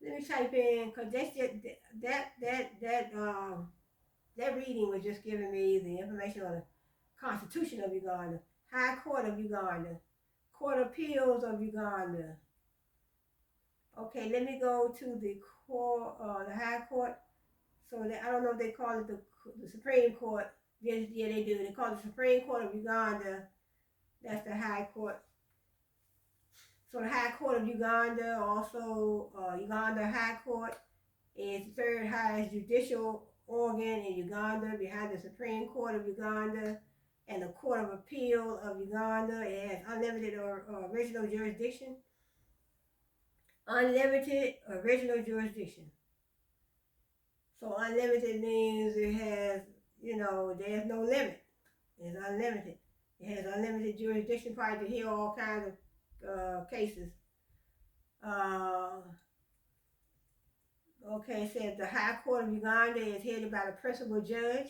Let me type in, because that's just, that reading was just giving me the information on the Constitution of Uganda, High Court of Uganda, Court of Appeals of Uganda, Okay, let me go to the court, the High Court. So I don't know if they call it the Supreme Court. Yes, yeah, they do. They call it the Supreme Court of Uganda. That's the High Court. So the High Court of Uganda, also Uganda High Court, is the third highest judicial organ in Uganda, behind the Supreme Court of Uganda and the Court of Appeal of Uganda. It has unlimited or original jurisdiction. Unlimited original jurisdiction. So unlimited means it has, there's no limit. It's unlimited. It has unlimited jurisdiction, probably to hear all kinds of cases. Okay, it says the High Court of Uganda is headed by the principal judge,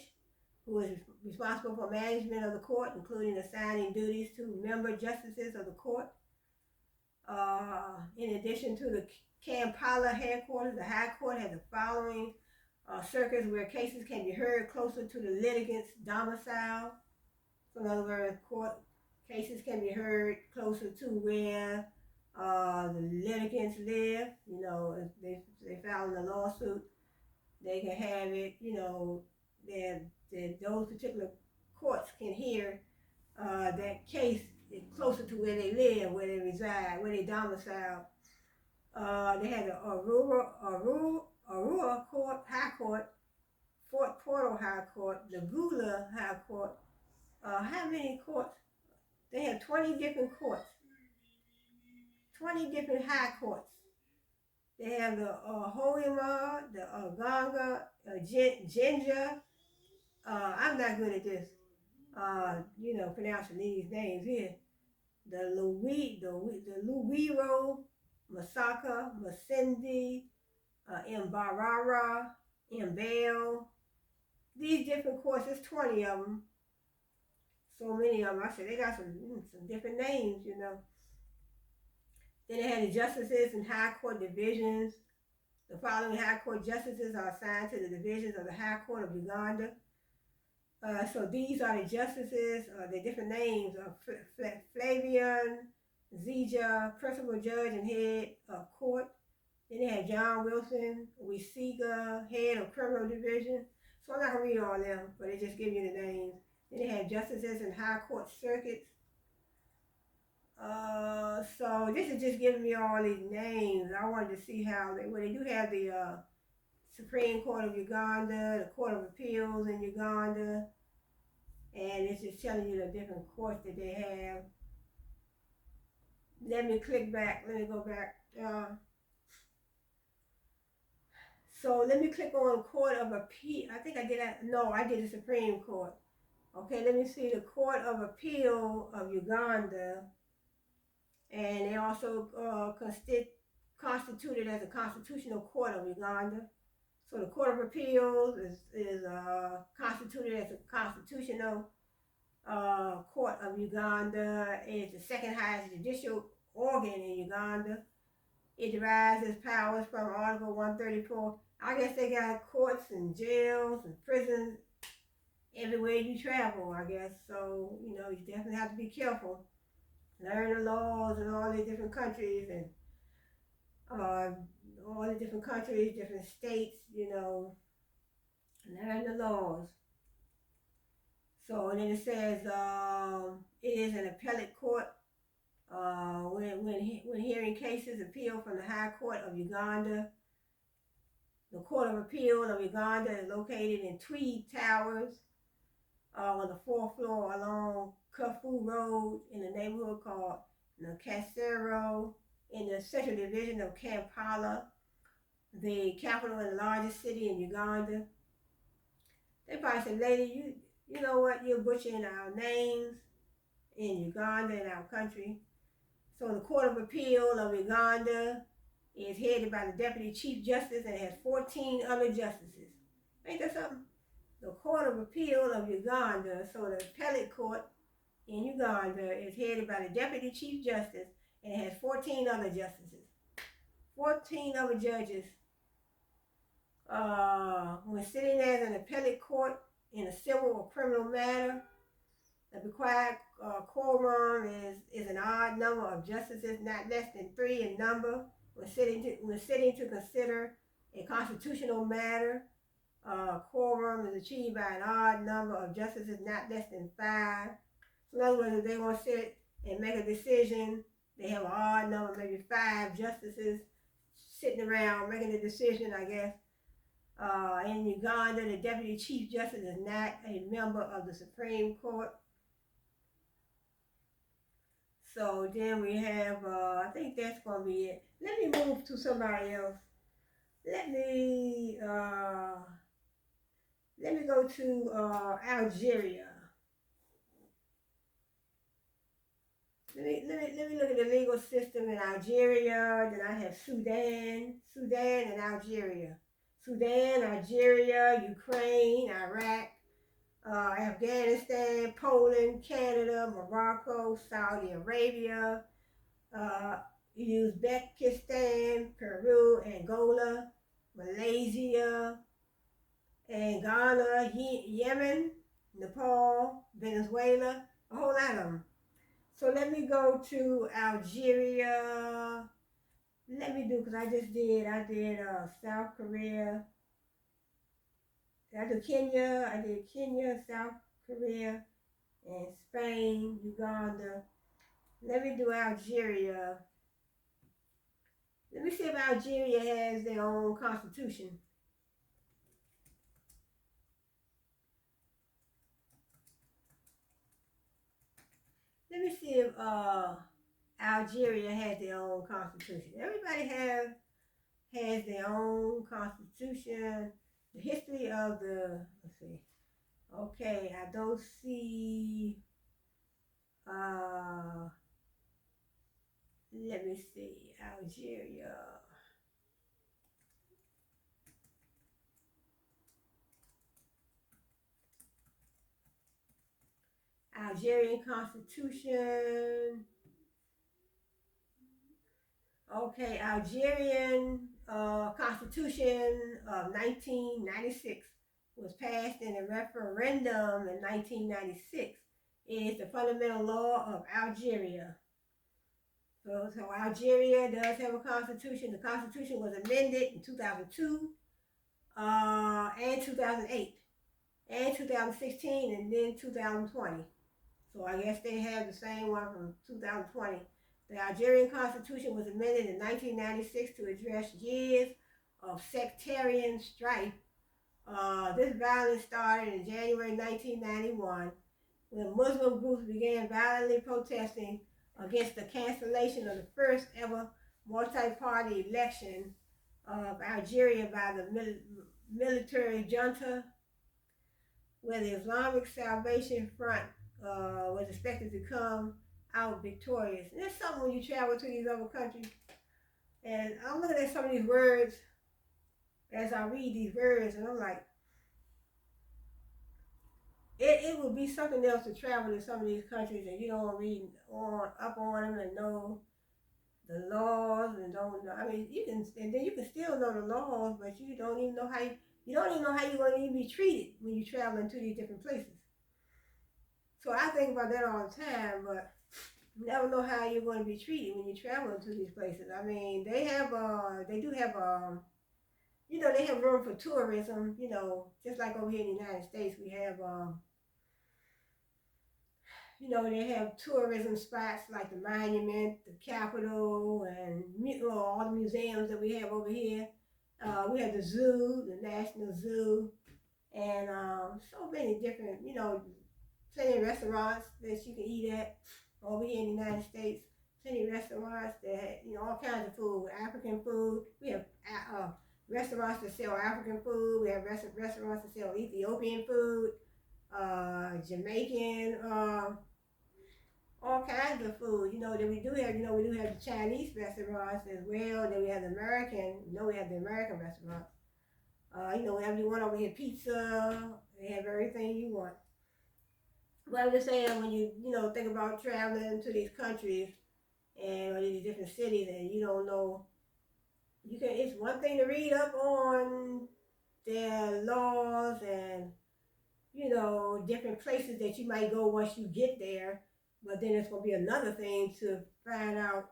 who is responsible for management of the court, including assigning duties to member justices of the court. In addition to the Kampala headquarters, the High Court has the following circuits where cases can be heard closer to the litigant's domicile. So in other words, court cases can be heard closer to where the litigants live. If they file a lawsuit, they can have it, those particular courts can hear that case closer to where they live, where they reside, where they domicile. They had the Arua Court, High Court, Fort Portal High Court, the Gula High Court. How many courts? They have 20 different courts, 20 different high courts. They have the Hoima, the Ganga, Jinja. I'm not good at this, pronouncing these names here. The Luwiro, Masaka, Masindi, Mbarara, Mbale. These different courts, there's 20 of them. So many of them. I said they got some different names, Then they had the justices and high court divisions. The following high court justices are assigned to the divisions of the High Court of Uganda. So these are the justices, the different names of Flavian, Zija, principal judge and head of court. Then they had John Wilson, Wisiga, head of criminal division. So I'm not going to read all of them, but it just gives you the names. Then they had justices in high court circuits. So this is just giving me all these names. I wanted to see how they do have the Supreme Court of Uganda, the Court of Appeals in Uganda, and it's just telling you the different courts that they have. Let me go back. So let me click on Court of Appeal. I think I did that. No, I did the Supreme Court. Okay, let me see the Court of Appeal of Uganda. And they also constituted as a constitutional court of Uganda. So the Court of Appeals is constituted as a constitutional court of Uganda. It's the second highest judicial organ in Uganda. It derives its powers from Article 134. I guess they got courts and jails and prisons everywhere you travel, I guess. So, you definitely have to be careful. Learn the laws in all the different countries and all the different countries, different states, learn the laws. So, and then it says it is an appellate court when hearing cases appealed from the High Court of Uganda. The Court of Appeal of Uganda is located in Tweed Towers on the 4th floor along Kufu Road in the neighborhood called Nakasero in the Central Division of Kampala, the capital and largest city in Uganda. They probably said, lady, you know what, you're butchering our names in Uganda, in our country. So the Court of Appeal of Uganda is headed by the Deputy Chief Justice and has 14 other justices. Ain't that something? The Court of Appeal of Uganda, so the appellate court in Uganda is headed by the Deputy Chief Justice and has 14 other justices. 14 other judges. When sitting as an appellate court in a civil or criminal matter, the required quorum is an odd number of justices, not less than 3 in number, when sitting to consider a constitutional matter, quorum is achieved by an odd number of justices, not less than 5. So in other words, if they want to sit and make a decision, they have an odd number, maybe 5 justices sitting around making a decision, I guess. In Uganda, the deputy chief justice is not a member of the Supreme Court. So then we have, I think that's going to be it. Let me move to somebody else. Let me go to Algeria. Let me look at the legal system in Algeria. Then I have Sudan and Algeria. Sudan, Algeria, Ukraine, Iraq, Afghanistan, Poland, Canada, Morocco, Saudi Arabia, Uzbekistan, Peru, Angola, Malaysia, and Ghana, Yemen, Nepal, Venezuela, a whole lot of them. So let me go to Algeria. Let me do, because I did South Korea. I did Kenya, South Korea, and Spain, Uganda. Let me do Algeria. Let me see if Algeria has their own constitution. Let me see if Algeria has their own constitution. Everybody has their own constitution. The history of the, let's see. Okay, I don't see, let me see, Algeria. Algerian Constitution. Okay, Algerian Constitution of 1996 was passed in a referendum in 1996. It is the fundamental law of Algeria. So Algeria does have a constitution. The constitution was amended in 2002 and 2008 and 2016 and then 2020. So I guess they have the same one from 2020. The Algerian Constitution was amended in 1996 to address years of sectarian strife. This violence started in January 1991 when Muslim groups began violently protesting against the cancellation of the first ever multi-party election of Algeria by the military junta, where the Islamic Salvation Front was expected to come out victorious. And that's something when you travel to these other countries. And I'm looking at some of these words as I read these words, and I'm like, it would be something else to travel to some of these countries and you don't read up on them and know the laws and don't know. I mean, you can, and then you can still know the laws, but you don't even know how you're going to even be treated when you travel into these different places. So I think about that all the time, but you never know how you're going to be treated when you travel to these places. I mean, they do have, they have room for tourism, just like over here in the United States, we have, they have tourism spots like the Monument, the Capitol, and all the museums that we have over here. We have the zoo, the National Zoo, and so many different, plenty of restaurants that you can eat at over here in the United States. Plenty of restaurants that, all kinds of food, African food. We have restaurants that sell African food. We have restaurants that sell Ethiopian food, Jamaican, all kinds of food. That we do have, we do have the Chinese restaurants as well. Then we have the American, we have the American restaurants. Whatever you want over here, pizza, they have everything you want. But I'm just saying, when you, think about traveling to these countries and these different cities and you don't know, it's one thing to read up on their laws and, different places that you might go once you get there, but then it's going to be another thing to find out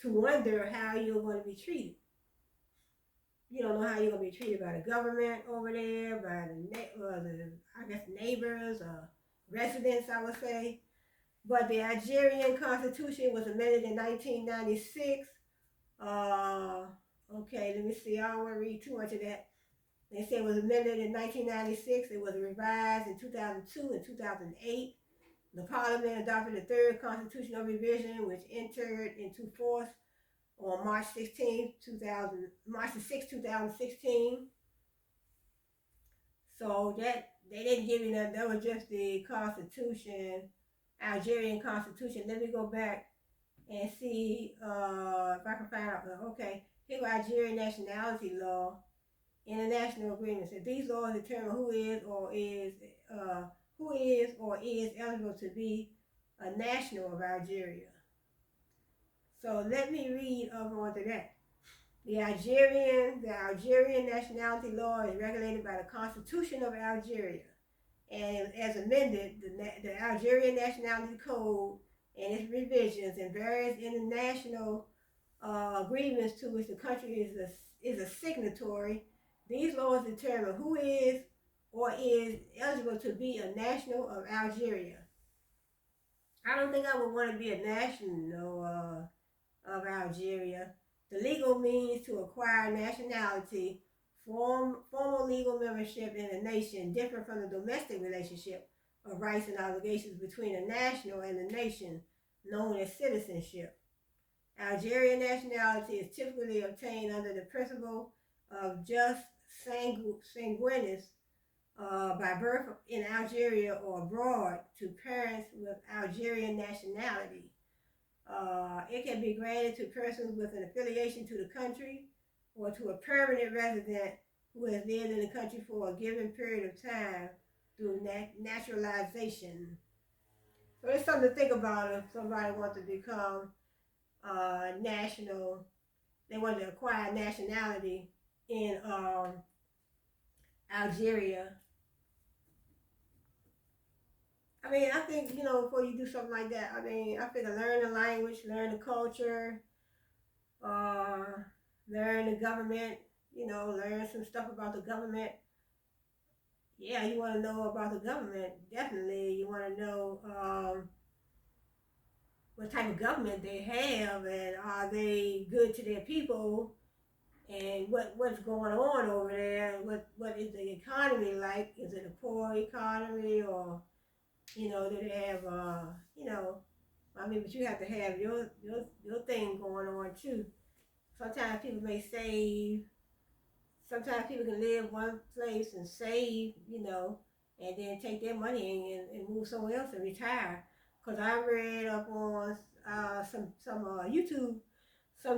to wonder how you're going to be treated. You don't know how you're going to be treated by the government over there, by the I guess, neighbors or residents, I would say. But the Algerian Constitution was amended in 1996. Uh, okay, let me see. I don't want to read too much of that. They say it was amended in 1996. It was revised in 2002 and 2008. The Parliament adopted the third constitutional revision, which entered into force on March 16, 2000, March the 6th, 2016. So that they didn't give you that. That was just the Constitution, Algerian Constitution. Let me go back and see if I can find out. Okay, here Algerian nationality law, international agreements. If these laws determine who is or is eligible to be a national of Algeria. So let me read up onto that. The Algerian nationality law is regulated by the Constitution of Algeria, and as amended, the Algerian Nationality Code and its revisions and various international agreements to which the country is a signatory. These laws determine who is or is eligible to be a national of Algeria. I don't think I would want to be a national of Algeria. The legal means to acquire nationality, formal legal membership in a nation different from the domestic relationship of rights and obligations between a national and a nation, known as citizenship. Algerian nationality is typically obtained under the principle of jus sanguinis by birth in Algeria or abroad to parents with Algerian nationality. It can be granted to persons with an affiliation to the country or to a permanent resident who has lived in the country for a given period of time through naturalization. So it's something to think about if somebody wants to become national, they want to acquire nationality in Algeria. I mean, I think, before you do something like that, I mean, I figure learn the language, learn the culture, learn the government, learn some stuff about the government. Yeah, you want to know about the government. Definitely, you want to know what type of government they have, and are they good to their people, and what's going on over there. What is the economy like? Is it a poor economy, or do they have I mean, but you have to have your thing going on too. Sometimes people may save. Sometimes people can live one place and save, and then take their money and move somewhere else and retire. Cause I read up on some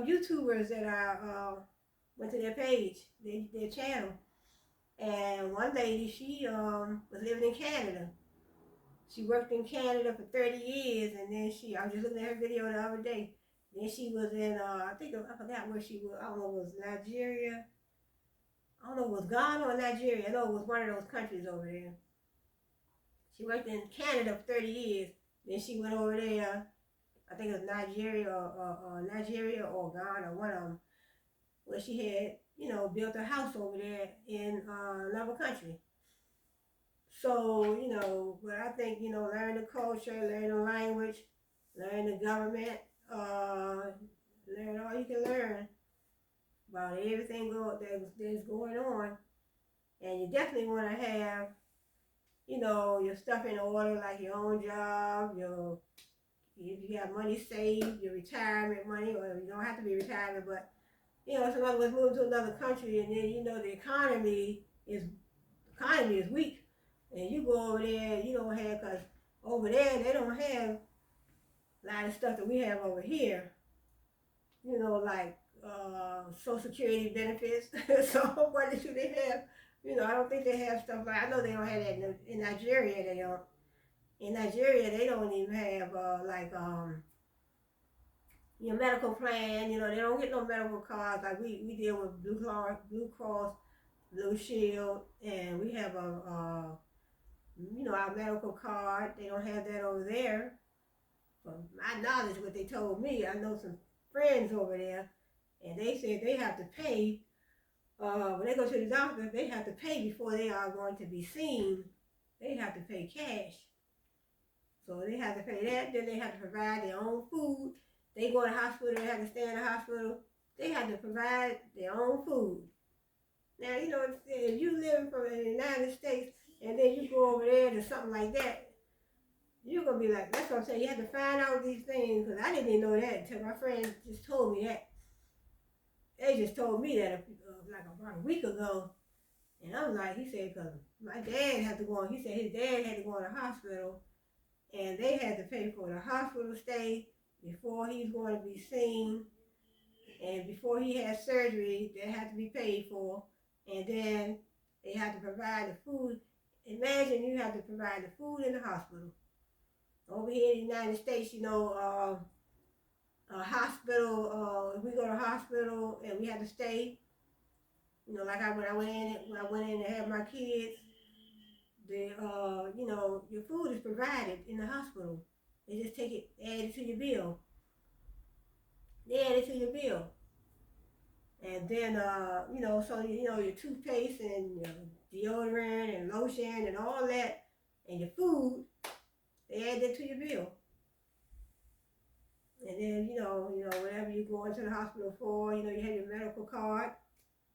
YouTubers that I went to their page, their channel, and one lady, she was living in Canada. She worked in Canada for 30 years, and then I was just looking at her video the other day. Then she was in, I forgot where she was. I don't know if it was Nigeria. I don't know if it was Ghana or Nigeria. I know it was one of those countries over there. She worked in Canada for 30 years. Then she went over there, I think it was Nigeria or Ghana, one of them, where she had, built a house over there in another country. So, but I think, learn the culture, learn the language, learn the government, learn all you can learn about everything that's going on. And you definitely want to have, your stuff in order, like your own job, if you have money saved, your retirement money, or you don't have to be retirement, but, some of us move to another country, and then, the economy is weak. And you go over there, you don't have, because over there, they don't have a lot of stuff that we have over here. Like Social Security benefits. So what do they have? I don't think they have stuff like, I know they don't have that in Nigeria. They don't. In Nigeria, they don't even have your medical plan. They don't get no medical cards like we deal with Blue Cross, Blue Shield, and we have our medical card. They don't have that over there. From my knowledge, what they told me, I know some friends over there, and they said they have to pay. When they go to the doctor, they have to pay before they are going to be seen. They have to pay cash. So they have to pay that. Then they have to provide their own food. They go to the hospital. They have to stay in the hospital. They have to provide their own food. Now, you know, if you live from the United States and then you go over there to something like that, you're going to be like, that's what I'm saying. You have to find out these things, because I didn't even know that until my friends just told me that. They just told me that like about a week ago. And I was like, he said, because my dad had to go on, he said his dad had to go in the hospital, and they had to pay for the hospital stay before he's going to be seen, and before he had surgery, that had to be paid for, and then they had to provide the food. Imagine you have to provide the food in the hospital. Over here in the United States, you know, a hospital, if we go to a hospital and we had to stay, you know, like when I went in to have my kids, you know, your food is provided in the hospital. They just take it, add it to your bill. They add it to your bill. And then, you know, so, you know, your toothpaste and your deodorant and lotion and all that, and your food, they add that to your bill. And then, you know, whatever you go into the hospital for, you know, you have your medical card.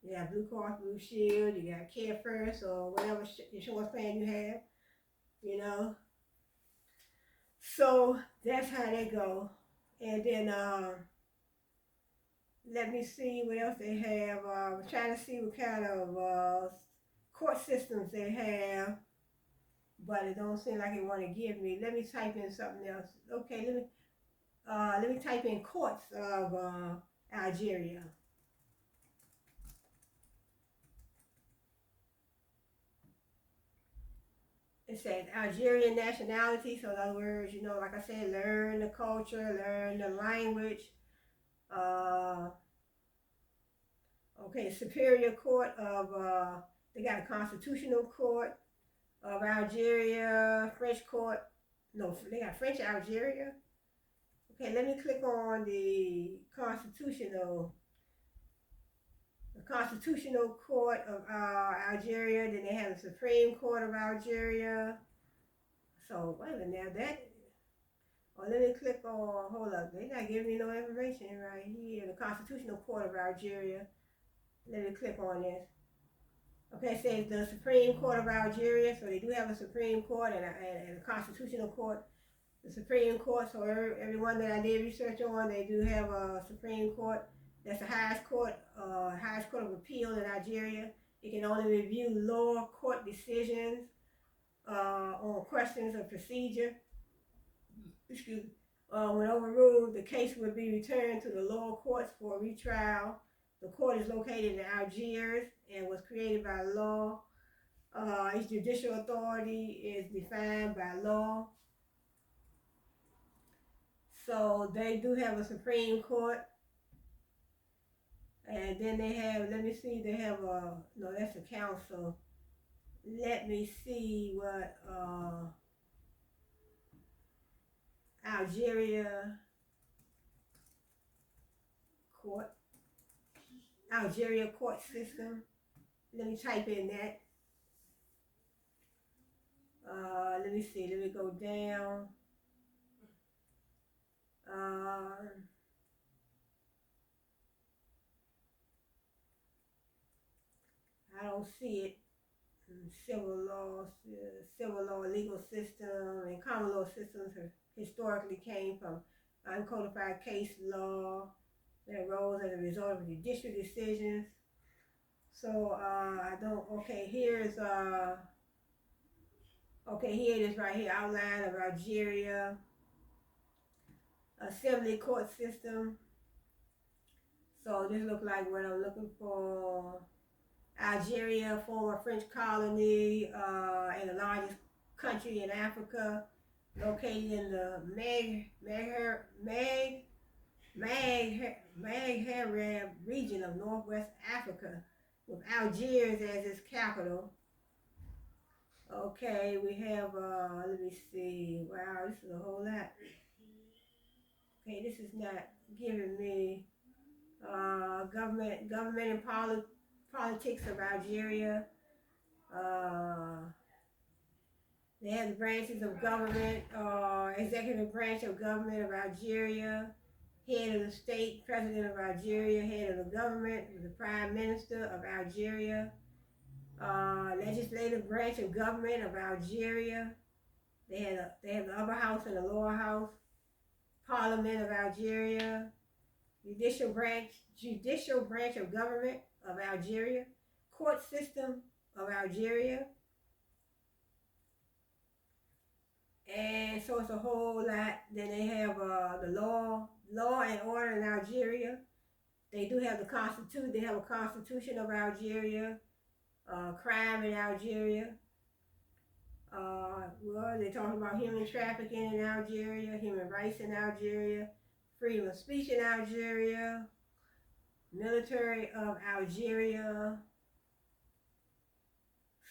You got Blue Cross Blue Shield, you got Care First, or whatever insurance plan you have, you know. So that's how they go. And then let me see what else they have. I'm trying to see what kind of court systems they have, but it don't seem like it want to give me. Let me type in something else. Okay, let me type in courts of Algeria. It says Algerian nationality, so in other words, you know, like I said, learn the culture, learn the language. Uh, okay, Superior Court of, they got a Constitutional Court of Algeria, French Court, no, they got French Algeria. Okay, let me click on the Constitutional Court of Algeria. Then they have the Supreme Court of Algeria. So wait a minute now, that. Oh, let me click on. Hold up, they're not giving me no information right here. The Constitutional Court of Algeria. Let me click on this. Okay, it says the Supreme Court of Algeria. So they do have a Supreme Court and a Constitutional Court. The Supreme Court. So everyone that I did research on, they do have a Supreme Court. That's the highest court of appeal in Algeria. It can only review lower court decisions on questions of procedure. Excuse me. When overruled, the case would be returned to the lower courts for retrial. The court is located in Algiers and was created by law. Its judicial authority is defined by law. So they do have a Supreme Court. And then they have, let me see, they have no, that's a council. Let me see what Algeria court, Algeria court system. Let me type in that. Let me see, let me go down. I don't see it. Civil law, legal system, and common law systems have historically came from uncodified case law that arose as a result of judicial decisions. So I don't. Okay, here's okay, here it is right here. Outline of Algeria assembly court system. So this looks like what I'm looking for. Algeria, former French colony, and the largest country in Africa, located in the Maghreb region of Northwest Africa, with Algiers as its capital. Okay, we have, let me see, wow, this is a whole lot. Okay, this is not giving me government and politics of Algeria. Uh, they have the branches of government, executive branch of government of Algeria, head of the state, president of Algeria, head of the government, the prime minister of Algeria, legislative branch of government of Algeria. They have the upper house and the lower house, parliament of Algeria, judicial branch of government of Algeria, court system of Algeria, and so it's a whole lot. Then they have the law and order in Algeria. They do have the constitution. They have a constitution of Algeria, crime in Algeria. Well, they talk about human trafficking in Algeria, human rights in Algeria, freedom of speech in Algeria, military of Algeria.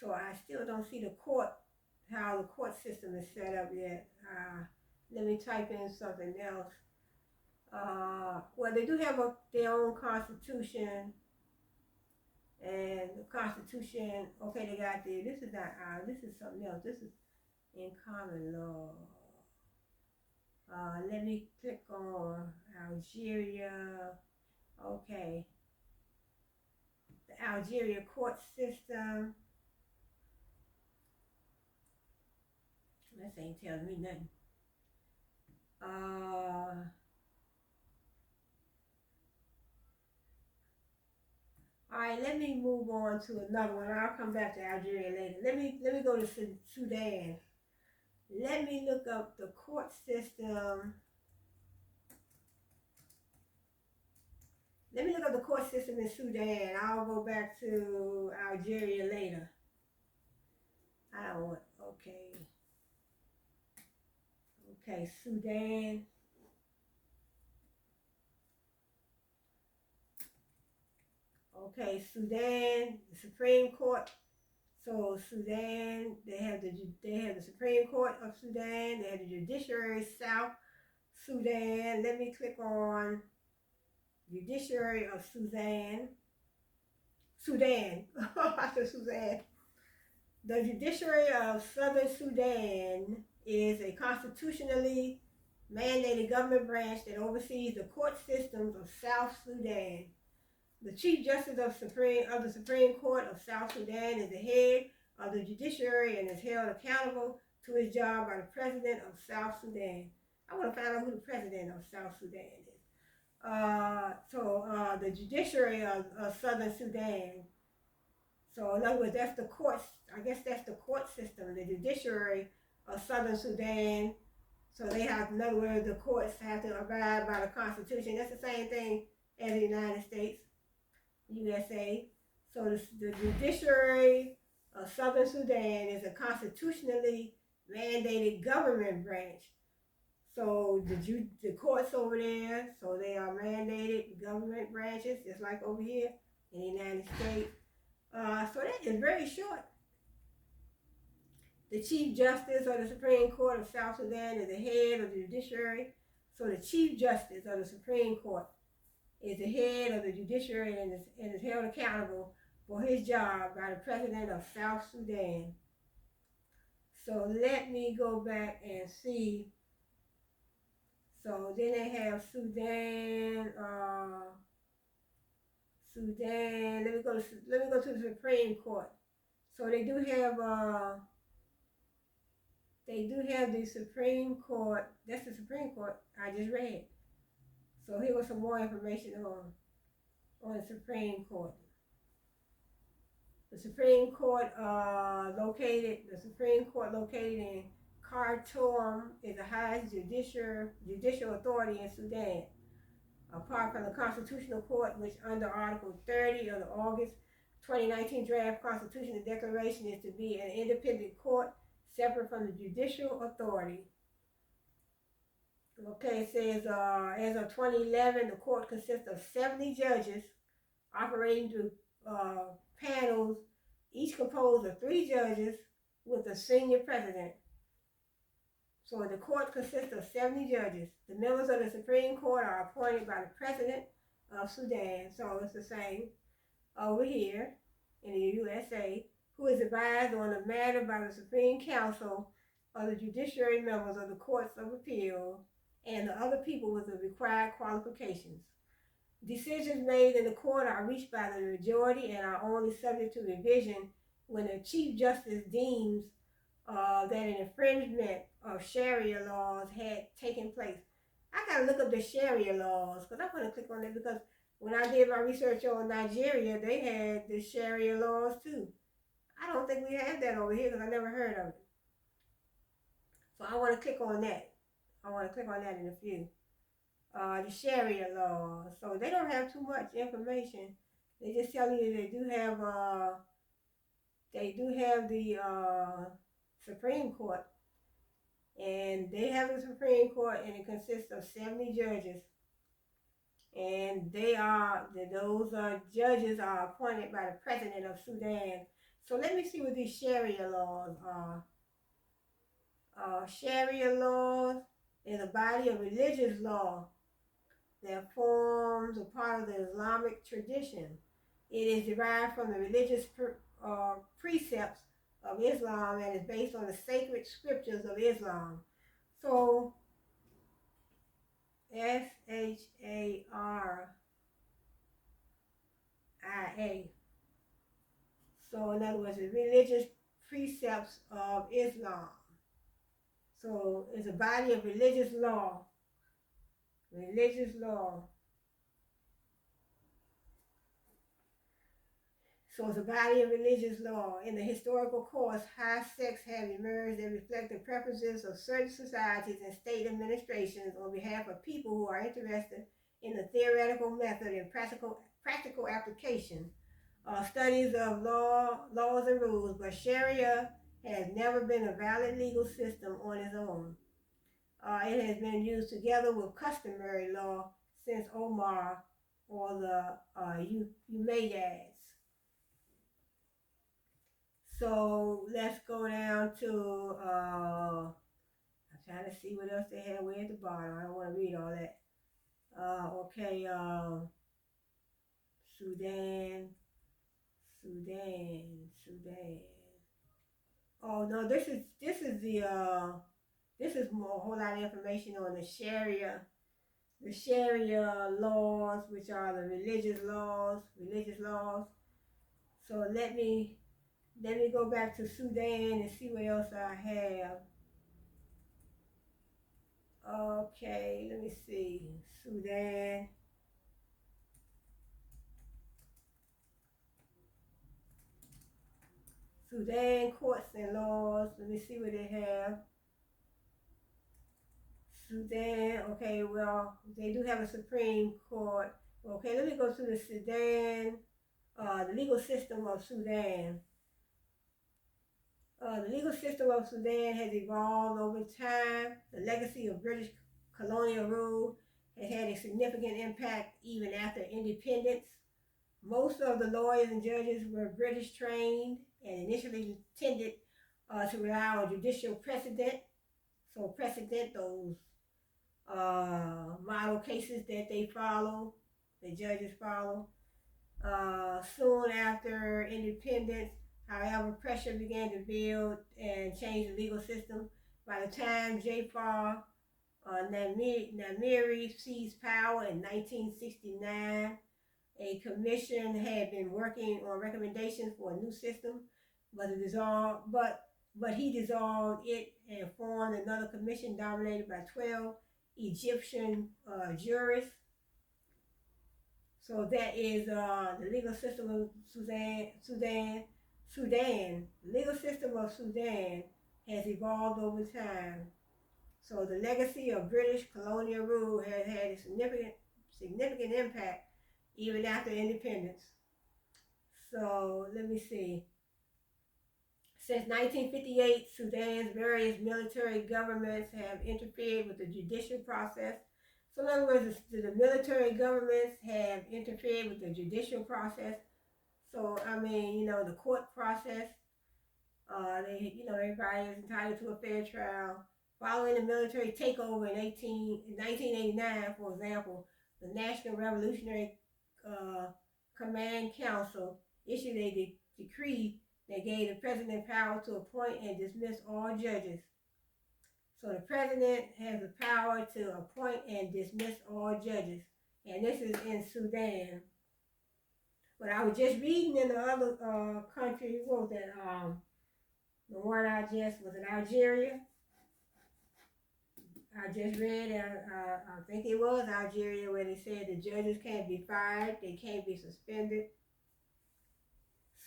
So I still don't see the court, how the court system is set up yet. Let me type in something else. Well, they do have their own constitution, and the constitution, okay, they got there. This is not this is something else. This is in common law. Let me click on Algeria. Okay. The Algeria court system. This ain't telling me nothing. All right, let me move on to another one. I'll come back to Algeria later. Let me go to Sudan. Let me look up the court system. Let me look up the court system in Sudan. I'll go back to Algeria later. I don't want, okay. Okay, Sudan. Okay, Sudan, the Supreme Court. So Sudan, they have the Supreme Court of Sudan. They have the Judiciary South Sudan. Let me click on Judiciary of Sudan. I said Sudan. The Judiciary of Southern Sudan is a constitutionally mandated government branch that oversees the court systems of South Sudan. The Chief Justice of the Supreme Court of South Sudan is the head of the judiciary and is held accountable to his job by the President of South Sudan. I want to find out who the President of South Sudan is. The judiciary of Southern Sudan. So in other words, that's the courts. I guess that's the court system, the judiciary of Southern Sudan. So they have, in other words, the courts have to abide by the Constitution. That's the same thing as the United States, USA. So the judiciary of Southern Sudan is a constitutionally mandated government branch. So the courts over there, so they are mandated government branches, just like over here in the United States. So that is very short. The Chief Justice of the Supreme Court of South Sudan is the head of the judiciary. So the Chief Justice of the Supreme Court is the head of the judiciary and is held accountable for his job by the President of South Sudan. So let me go back and see. So then they have Sudan. Let me go to the Supreme Court. So they do have the Supreme Court. That's the Supreme Court I just read. So here was some more information on the Supreme Court. The Supreme Court located in Khartoum is the highest judicial authority in Sudan. Apart from the Constitutional Court, which under Article 30 of the August 2019 draft Constitution, the declaration is to be an independent court separate from the judicial authority. Okay, it says as of 2011, the court consists of 70 judges operating through panels, each composed of 3 judges with a senior president. So the court consists of 70 judges. The members of the Supreme Court are appointed by the President of Sudan. So it's the same over here in the USA, who is advised on the matter by the Supreme Council of the judiciary members of the Courts of Appeal and the other people with the required qualifications. Decisions made in the court are reached by the majority and are only subject to revision when the Chief Justice deems that an infringement of Sharia laws had taken place. I gotta look up the Sharia laws because I'm gonna click on it because when I did my research on Nigeria, they had the Sharia laws too. I don't think we have that over here because I never heard of it. So I want to click on that. I want to click on that in a few. The Sharia laws. So they don't have too much information. They just tell you they do have the Supreme Court, and they have the Supreme Court, and it consists of 70 judges, and those judges are appointed by the President of Sudan. So let me see what these Sharia laws are. Sharia laws is a body of religious law that forms a part of the Islamic tradition. It is derived from the religious precepts of Islam and is based on the sacred scriptures of Islam. So, Sharia. So, in other words, the religious precepts of Islam. So, it's a body of religious law. Religious law. So it's a body of religious law. In the historical course, high sects have emerged that reflect the preferences of certain societies and state administrations on behalf of people who are interested in the theoretical method and practical application. Studies of laws and rules, but Sharia has never been a valid legal system on its own. It has been used together with customary law since Omar or the Umayyads. So let's go down to, I'm trying to see what else they have way at the bottom. I don't want to read all that. Sudan. Oh no, this is more, a whole lot of information on the Sharia laws, which are the religious laws. So let me go back to Sudan and see what else I have. Okay, let me see. Sudan. Sudan courts and laws. Let me see what they have. Sudan, okay, well, they do have a Supreme Court. Okay, let me go to the Sudan, the legal system of Sudan. The legal system of Sudan has evolved over time. The legacy of British colonial rule has had a significant impact even after independence. Most of the lawyers and judges were British trained and initially tended to rely on judicial precedent. So precedent those model cases that they follow, the judges follow. Soon after independence, however, pressure began to build and change the legal system. By the time Jafar Namiri seized power in 1969, a commission had been working on recommendations for a new system, but he dissolved it and formed another commission dominated by 12 Egyptian jurists. So that is the legal system of Sudan. The legal system of Sudan has evolved over time. So the legacy of British colonial rule has had a significant impact even after independence. So let me see. Since 1958, Sudan's various military governments have interfered with the judicial process. So in other words, the military governments have interfered with the judicial process. So, I mean, the court process, everybody is entitled to a fair trial. Following the military takeover in 1989, for example, the National Revolutionary Command Council issued a decree that gave the president power to appoint and dismiss all judges. So the president has the power to appoint and dismiss all judges. And this is in Sudan. But I was just reading in the other country, what was that? The one I just, was in Algeria? I just read, I think it was Algeria, where they said the judges can't be fired, they can't be suspended.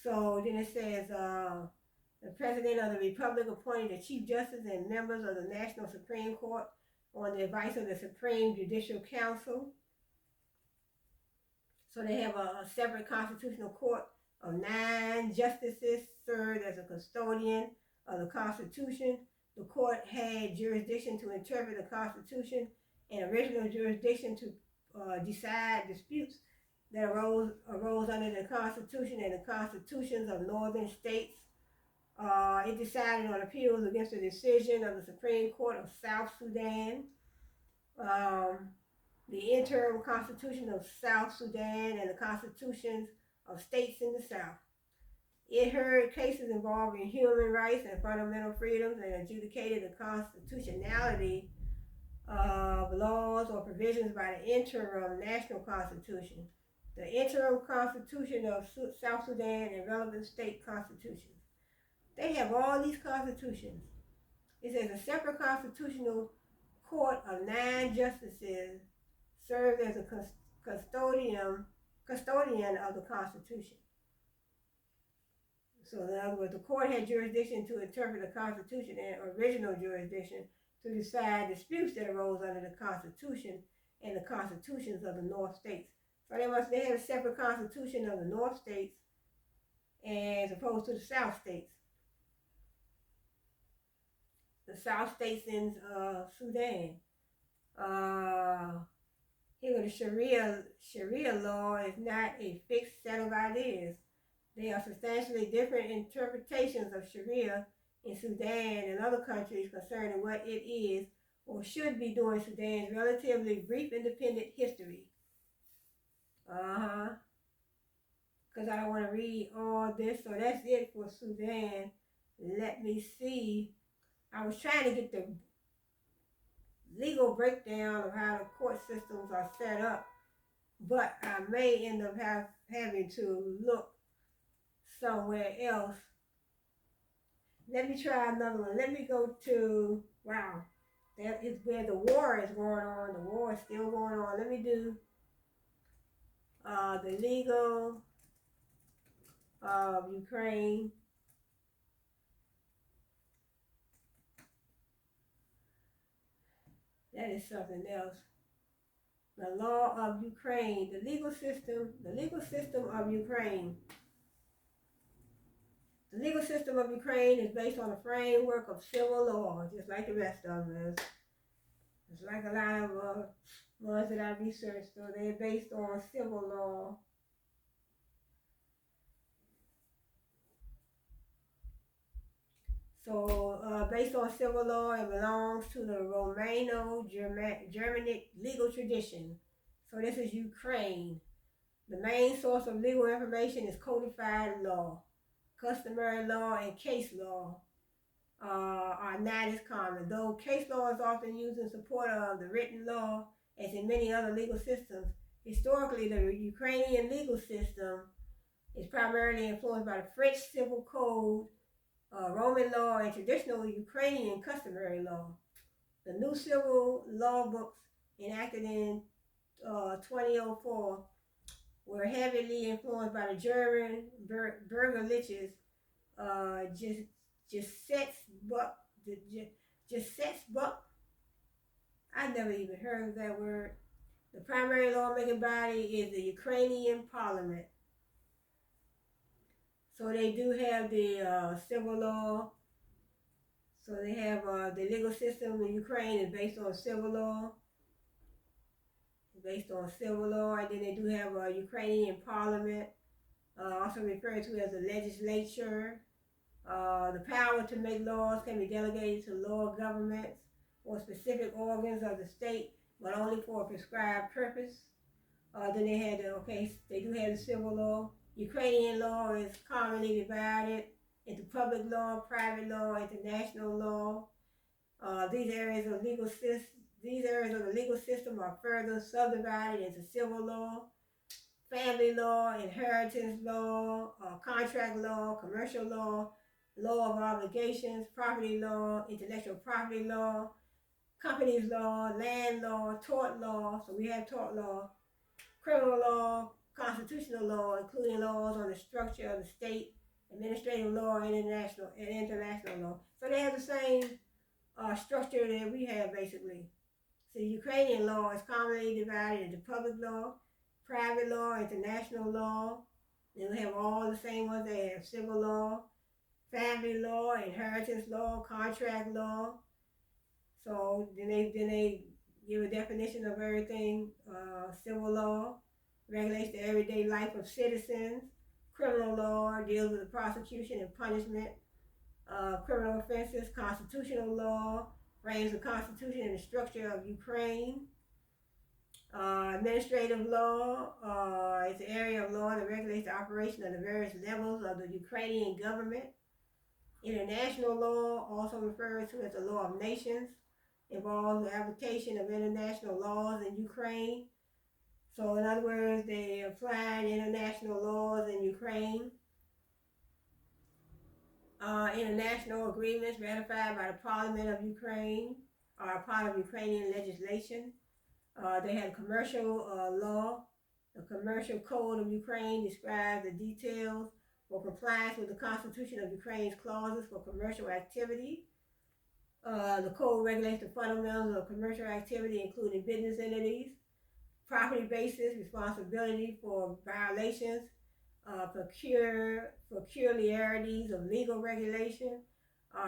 So then it says, the President of the Republic appointed the Chief Justice and members of the National Supreme Court on the advice of the Supreme Judicial Council. So they have a separate constitutional court of 9 justices served as a custodian of the Constitution. The court had jurisdiction to interpret the Constitution and original jurisdiction to decide disputes that arose under the Constitution and the constitutions of northern states. It decided on appeals against the decision of the Supreme Court of South Sudan, the interim constitution of South Sudan, and the constitutions of states in the South. It heard cases involving human rights and fundamental freedoms and adjudicated the constitutionality of laws or provisions by the interim national constitution, the interim constitution of South Sudan, and relevant state constitutions. They have all these constitutions. It says a separate constitutional court of 9 justices served as a custodian of the Constitution. So in other words, the court had jurisdiction to interpret the Constitution and original jurisdiction to decide disputes that arose under the Constitution and the constitutions of the North States. So they had a separate constitution of the North States as opposed to the South States. The South States in Sudan. Here the Sharia law is not a fixed set of ideas. There are substantially different interpretations of Sharia in Sudan and other countries concerning what it is or should be during Sudan's relatively brief independent history. Because I don't want to read all this, so that's it for Sudan. Let me see. I was trying to get the legal breakdown of how the court systems are set up, but I may end up having to look somewhere else. Let me try another one. Let me go to, wow, that is where the war is going on. The war is still going on. Let me do the legal of Ukraine. That is something else. The law of Ukraine, the legal system of Ukraine. The legal system of Ukraine is based on a framework of civil law, just like the rest of them. It's like a lot of ones that I researched, so they're based on civil law. So based on civil law, it belongs to the Romano-Germanic legal tradition. So this is Ukraine. The main source of legal information is codified law. Customary law and case law are not as common. Though case law is often used in support of the written law, as in many other legal systems, historically the Ukrainian legal system is primarily influenced by the French Civil Code, Roman law, and traditional Ukrainian customary law. The new civil law books enacted in 2004 were heavily influenced by the German Bürgerliches Gesetzbuch. I never even heard of that word. The primary lawmaking body is the Ukrainian Parliament. So they do have the civil law. So they have the legal system in Ukraine is based on civil law. And then they do have a Ukrainian Parliament, also referred to as the legislature. The power to make laws can be delegated to lower governments. or specific organs of the state, but only for a prescribed purpose. Then they had they do have the civil law. Ukrainian law is commonly divided into public law, private law, international law. These areas of the legal system are further subdivided into civil law, family law, inheritance law, contract law, commercial law, law of obligations, property law, intellectual property law, companies law, land law, tort law. So we have tort law, criminal law, constitutional law, including laws on the structure of the state, administrative law, and international law. So they have the same structure that we have basically. So Ukrainian law is commonly divided into public law, private law, international law. Then we have all the same ones. They have civil law, family law, inheritance law, contract law. So then they give a definition of everything. Civil law regulates the everyday life of citizens. Criminal law deals with the prosecution and punishment of criminal offenses. Constitutional law frames the constitution and the structure of Ukraine. Administrative law is the area of law that regulates the operation of the various levels of the Ukrainian government. International law, also referred to as the law of nations, involves the application of international laws in Ukraine. So in other words, they apply international laws in Ukraine. International agreements ratified by the Parliament of Ukraine are a part of Ukrainian legislation. They have commercial law. The Commercial Code of Ukraine describes the details for compliance with the Constitution of Ukraine's clauses for commercial activity. The code regulates the fundamentals of commercial activity, including business entities, property basis, responsibility for violations, peculiarities of legal regulation,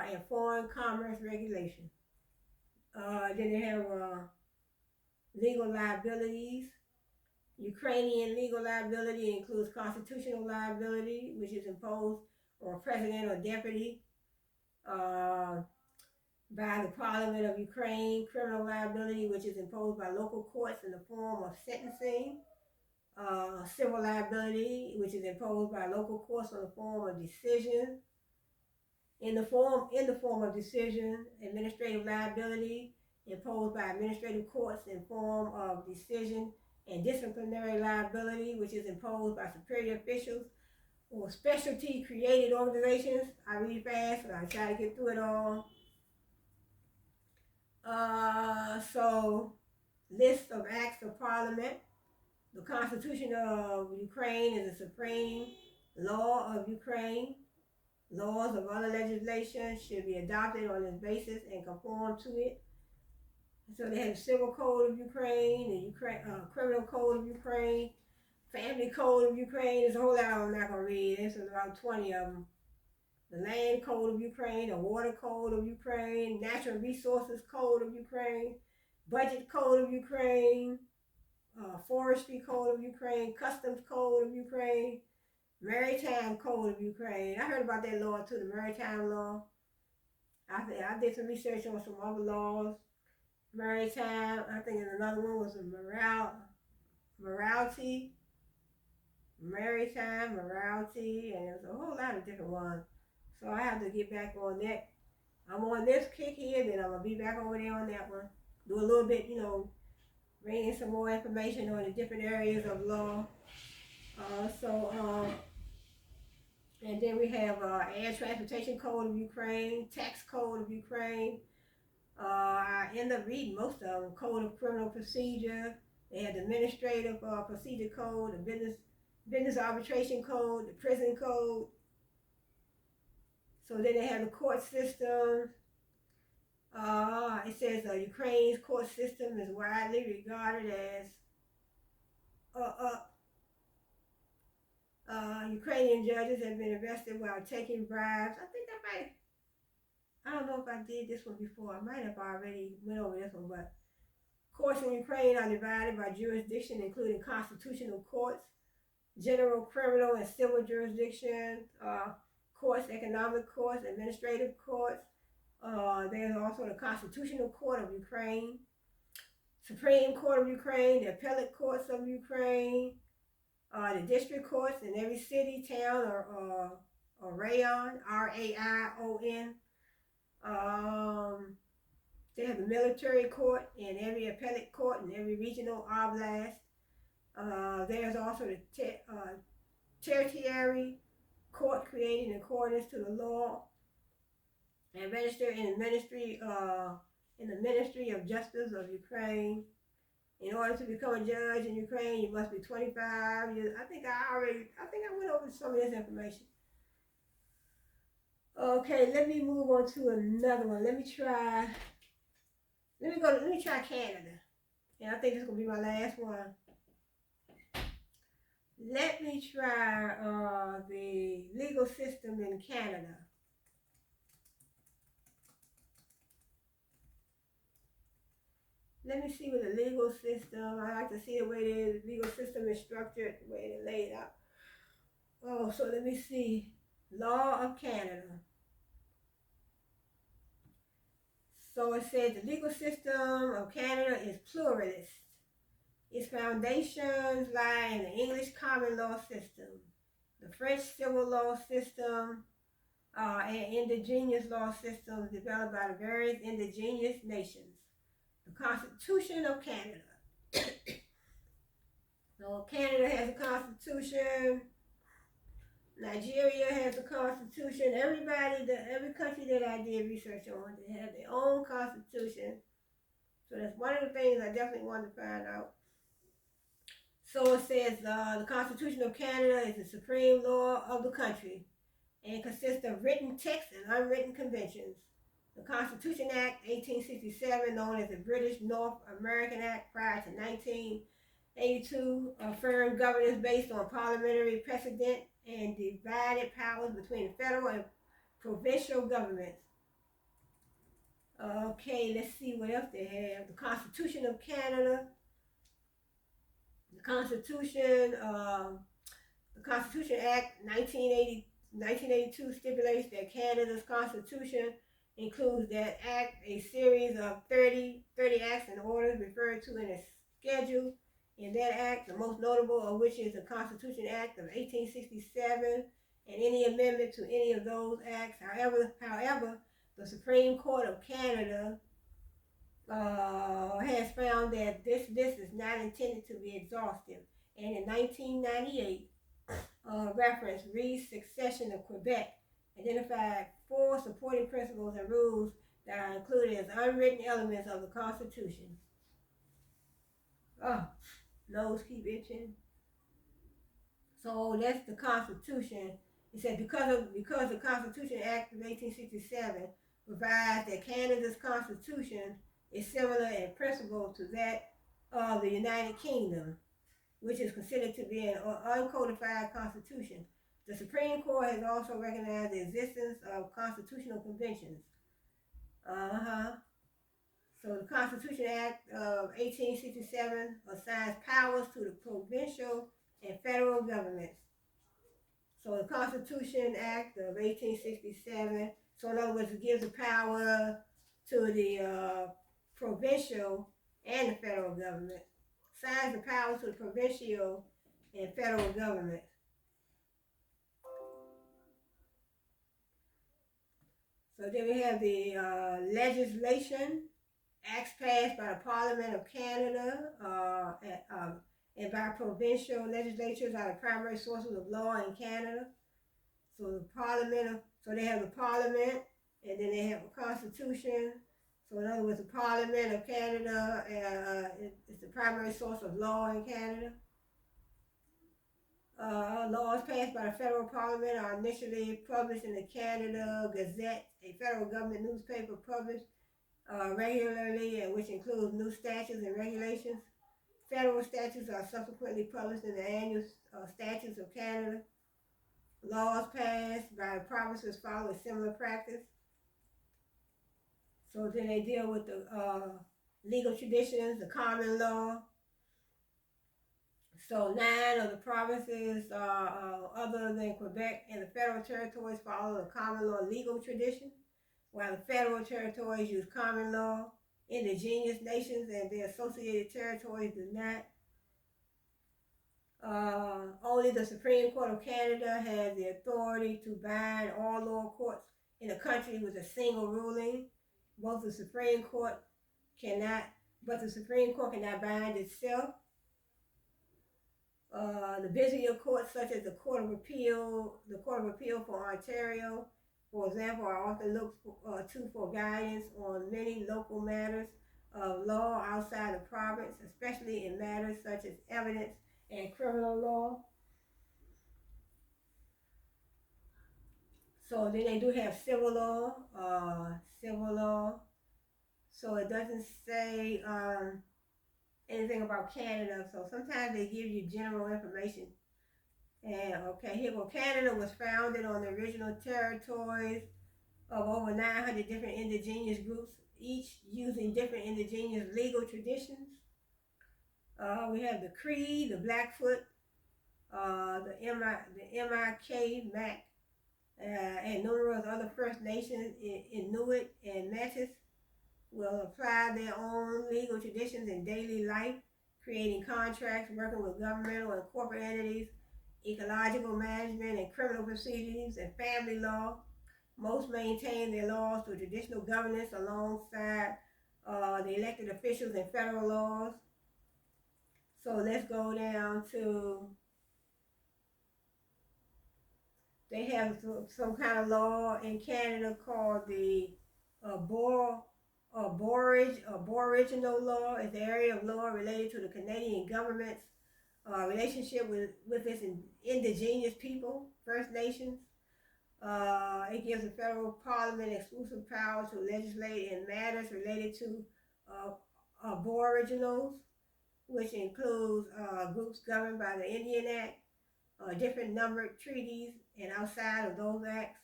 and foreign commerce regulation. Then they have legal liabilities. Ukrainian legal liability includes constitutional liability, which is imposed on a president or deputy by the Parliament of Ukraine. Criminal liability, which is imposed by local courts in the form of sentencing. Civil liability, which is imposed by local courts in the form of decision. In the form of decision. Administrative liability imposed by administrative courts in form of decision, and disciplinary liability, which is imposed by superior officials or specialty created organizations. I read fast, so I try to get through it all. So list of acts of Parliament. The Constitution of Ukraine is the supreme law of Ukraine. Laws of other legislation should be adopted on this basis and conform to it. So they have the Civil Code of Ukraine, the Criminal Code of Ukraine, Family Code of Ukraine. There's a whole lot I'm not going to read. There's about 20 of them. The Land Code of Ukraine, the Water Code of Ukraine, Natural Resources Code of Ukraine, Budget Code of Ukraine, Forestry Code of Ukraine, Customs Code of Ukraine, Maritime Code of Ukraine. I heard about that law too, the Maritime Law. I did some research on some other laws. Maritime, I think another one was a morality, maritime, morality, and there's a whole lot of different ones. So I have to get back on that. I'm on this kick here, then I'm going to be back over there on that one. Do a little bit, bring in some more information on the different areas of law. And then we have Air Transportation Code of Ukraine, Tax Code of Ukraine. I end up reading most of them. Code of Criminal Procedure. They have the Administrative Procedure Code, the Business Arbitration Code, the Prison Code. So then they have the court system. It says Ukraine's court system is widely regarded as Ukrainian judges have been arrested while taking bribes. I don't know if I did this one before. I might have already went over this one, but courts in Ukraine are divided by jurisdiction, including constitutional courts, general criminal and civil jurisdiction, courts, economic courts, administrative courts, There's also the Constitutional Court of Ukraine, Supreme Court of Ukraine, the Appellate Courts of Ukraine, the district courts in every city, town, or rayon, R-A-I-O-N. They have a military court in every appellate court in every regional oblast. There's also the tertiary court created in accordance to the law and registered in the Ministry of Justice of Ukraine. In order to become a judge in Ukraine, you must be 25 years. I think I went over some of this information. Okay, let me move on to another one. Let me try Canada. And I think this is gonna be my last one. Let me try the legal system in Canada. Let me see what the legal system, I like to see the way the legal system is structured, the way it's laid out. Oh, so let me see. Law of Canada. So it says the legal system of Canada is pluralist. Its foundations lie in the English common law system, the French civil law system, and indigenous law systems developed by the various indigenous nations. The Constitution of Canada. So Canada has a constitution. Nigeria has a constitution. Every country that I did research on, they have their own constitution. So that's one of the things I definitely wanted to find out. So it says the Constitution of Canada is the supreme law of the country and consists of written text and unwritten conventions. The Constitution Act 1867, known as the British North American Act prior to 1982, affirmed governance based on parliamentary precedent and divided powers between the federal and provincial governments. Okay, let's see what else they have. The Constitution of Canada. The Constitution Act 1982 stipulates that Canada's Constitution includes that act a series of 30 acts and orders referred to in a schedule in that act, the most notable of which is the Constitution Act of 1867 and any amendment to any of those acts. However, the Supreme Court of Canada has found that this is not intended to be exhaustive, and in 1998, reference Reed's succession of Quebec identified 4 supporting principles and rules that are included as unwritten elements of the Constitution. Oh, nose keep itching. So that's the Constitution. It said because the Constitution Act of 1867 provides that Canada's Constitution is similar in principle to that of the United Kingdom, which is considered to be an uncodified constitution. The Supreme Court has also recognized the existence of constitutional conventions. So the Constitution Act of 1867 assigns powers to the provincial and federal governments. So the Constitution Act of 1867, so in other words, it gives the power to the provincial and the federal government. Assigns the power to the provincial and federal government. So then we have the legislation, acts passed by the Parliament of Canada and by provincial legislatures are the primary sources of law in Canada. So they have the Parliament, and then they have a Constitution. So in other words, the Parliament of Canada is the primary source of law in Canada. Laws passed by the federal parliament are initially published in the Canada Gazette, a federal government newspaper published regularly, which includes new statutes and regulations. Federal statutes are subsequently published in the annual statutes of Canada. Laws passed by provinces follow a similar practice. So then they deal with the legal traditions, the common law. So 9 of the provinces, other than Quebec and the federal territories, follow the common law legal tradition. while the federal territories use common law. Indigenous nations and their associated territories do not. Only the Supreme Court of Canada has the authority to bind all lower courts in the country with a single ruling. Both the Supreme Court cannot, but the Supreme Court cannot bind itself. The visitor courts, such as the Court of Appeal for Ontario, for example, are often looked to for guidance on many local matters of law outside the province, especially in matters such as evidence and criminal law. So then they do have civil law. So it doesn't say anything about Canada. So sometimes they give you general information. And okay, here well, Canada was founded on the original territories of over 900 different indigenous groups, each using different indigenous legal traditions. We have the Cree, the Blackfoot, the MIK, Mac, and numerous other First Nations, Inuit and Métis, will apply their own legal traditions in daily life, creating contracts, working with governmental and corporate entities, ecological management and criminal proceedings, and family law. Most maintain their laws through traditional governance alongside the elected officials and federal laws. So let's go down to, they have some kind of law in Canada called the Aboriginal law. Is the area of law related to the Canadian government's relationship with its indigenous people, First Nations. It gives the federal parliament exclusive power to legislate in matters related to aboriginals, which includes groups governed by the Indian Act, different numbered treaties, and outside of those acts.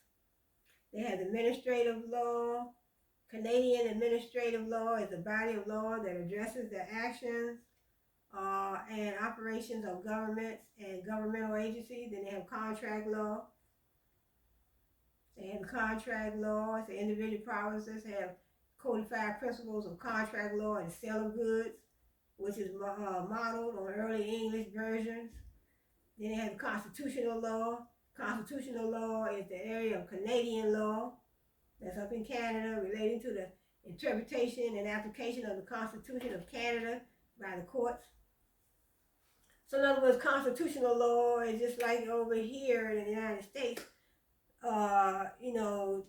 They have administrative law. Canadian administrative law is a body of law that addresses the actions and operations of governments and governmental agencies. Then they have contract law. They have contract laws. The individual provinces have codified principles of contract law and sale of goods, which is modeled on early English versions. Then they have constitutional law. Constitutional law is the area of Canadian law that's up in Canada, relating to the interpretation and application of the Constitution of Canada by the courts. So in other words, constitutional law is just like over here in the United States. You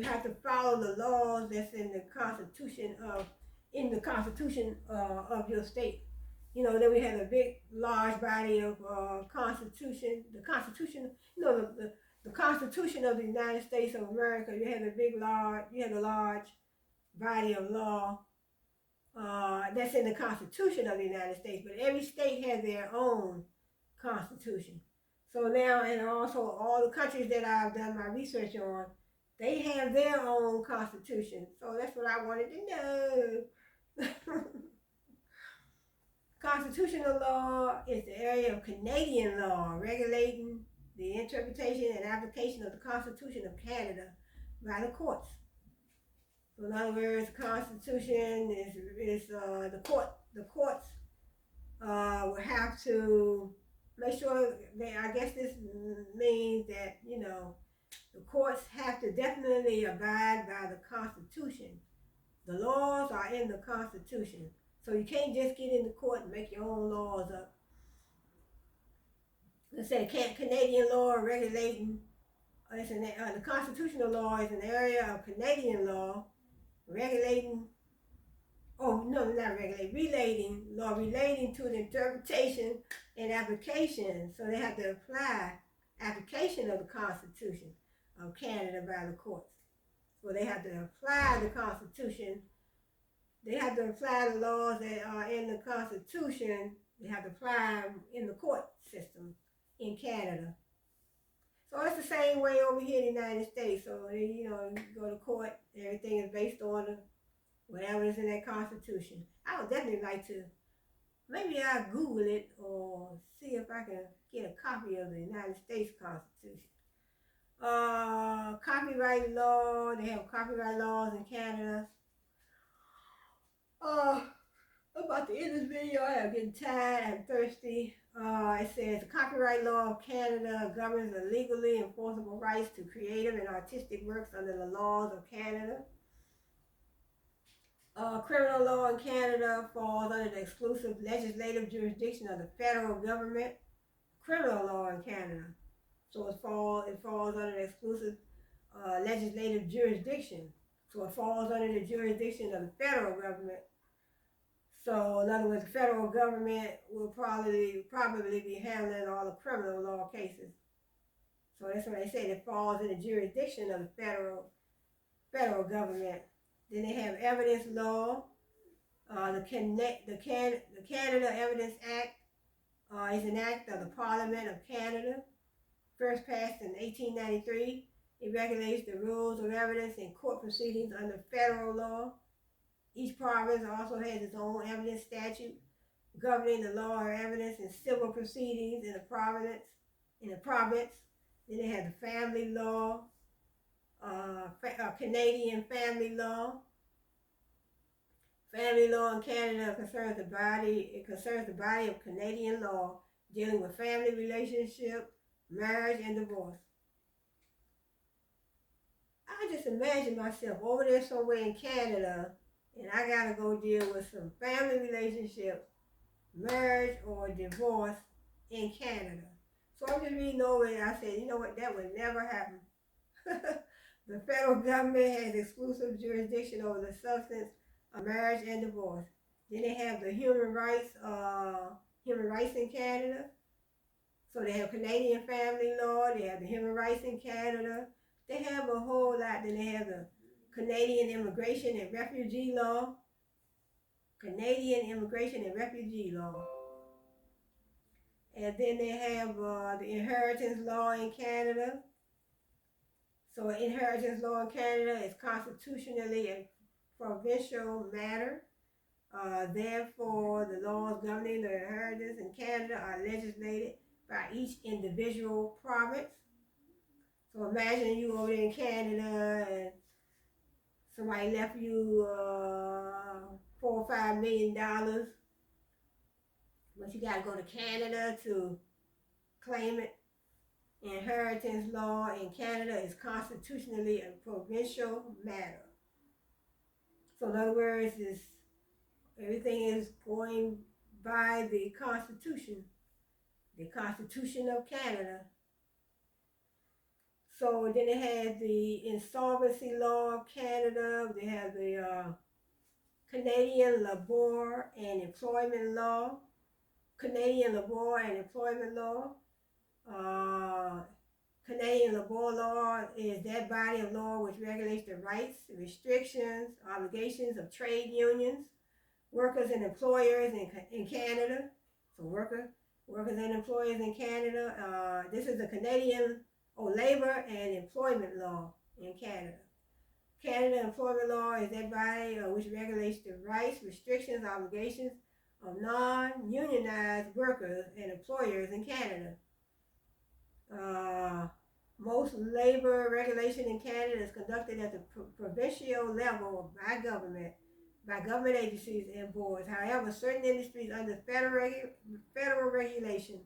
have to follow the laws that's in the Constitution of your state. Then we have a big, large body of Constitution. The Constitution, the Constitution of the United States of America. You have a large body of law that's in the Constitution of the United States. But every state has their own Constitution. So now, and also all the countries that I've done my research on, they have their own Constitution. So that's what I wanted to know. Constitutional law is the area of Canadian law, regulating the interpretation and application of the Constitution of Canada by the courts. So in other words, the Constitution is the courts will have to make sure I guess this means that, the courts have to definitely abide by the Constitution. The laws are in the Constitution. So you can't just get in the court and make your own laws up. Let's say Canadian law regulating, the constitutional law is an area of Canadian law relating to the interpretation and application. So they have to apply application of the Constitution of Canada by the courts. So they have to apply the Constitution. They have to apply the laws that are in the Constitution. They have to apply them in the court system in Canada. So it's the same way over here in the United States. So, you go to court, everything is based on whatever is in that Constitution. I would definitely like to, maybe I'll Google it or see if I can get a copy of the United States Constitution. Copyright law. They have copyright laws in Canada. About the end of this video, I'm getting tired, I'm thirsty. It says the copyright law of Canada governs the legally enforceable rights to creative and artistic works under the laws of Canada. Criminal law in Canada falls under the exclusive legislative jurisdiction of the federal government. Criminal law in Canada, so it falls under the exclusive legislative jurisdiction. So it falls under the jurisdiction of the federal government. So in other words, the federal government will probably be handling all the criminal law cases. So that's what they say. It falls in the jurisdiction of the federal government. Then they have evidence law. The Canada Evidence Act is an act of the Parliament of Canada, first passed in 1893. It regulates the rules of evidence in court proceedings under federal law. Each province also has its own evidence statute governing the law of evidence in civil proceedings in the province. Then they have the family law, Canadian family law. Family law in Canada concerns the body of Canadian law dealing with family relationship, marriage, and divorce. I just imagine myself over there somewhere in Canada, and I gotta go deal with some family relationship, marriage, or divorce in Canada. So I'm just reading over it, and I said, you know what, that would never happen. The federal government has exclusive jurisdiction over the substance of marriage and divorce. Then they have the human rights in Canada. So they have Canadian family law, they have the human rights in Canada. They have a whole lot. Then they have the Canadian immigration and refugee law. Canadian immigration and refugee law. And then they have the inheritance law in Canada. So inheritance law in Canada is constitutionally a provincial matter. Therefore, the laws governing the inheritance in Canada are legislated by each individual province. So imagine you over there in Canada and somebody left you $4 or $5 million, but you got to go to Canada to claim it. Inheritance law in Canada is constitutionally a provincial matter. So in other words, everything is going by the Constitution of Canada. So then they have the insolvency law of Canada. They have the Canadian labor and employment law. Canadian labor and employment law. Canadian labor law is that body of law which regulates the rights, restrictions, obligations of trade unions, workers and employers in Canada. So workers and employers in Canada. This is the Canadian labor and employment law in Canada. Canada employment law is that body which regulates the rights, restrictions, obligations of non-unionized workers and employers in Canada. Most labor regulation in Canada is conducted at the provincial level by government agencies and boards. However, certain industries under federal regulation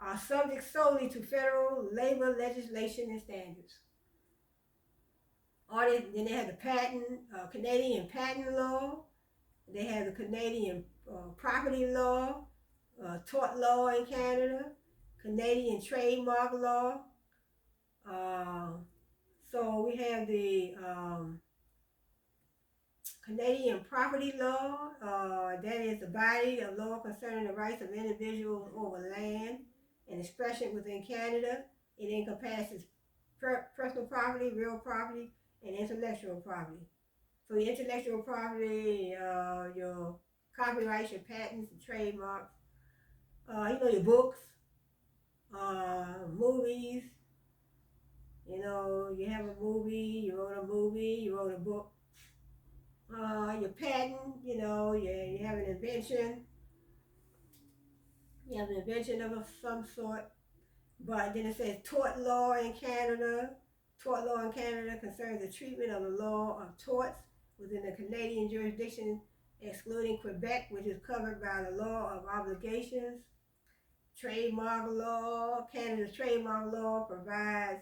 are subject solely to federal labor legislation and standards. Then they have the Canadian patent law. They have the Canadian property law, tort law in Canada, Canadian trademark law. So we have the Canadian property law. That is the body of law concerning the rights of individuals over land and expression within Canada. It encompasses personal property, real property, and intellectual property. So your intellectual property, your copyrights, your patents, and trademarks, your books, movies. You have a movie, you wrote a movie, you wrote a book. Your patent, you have an invention. You have an invention of some sort. But then it says tort law in Canada. Tort law in Canada concerns the treatment of the law of torts within the Canadian jurisdiction, excluding Quebec, which is covered by the law of obligations. Trademark law, Canada's trademark law provides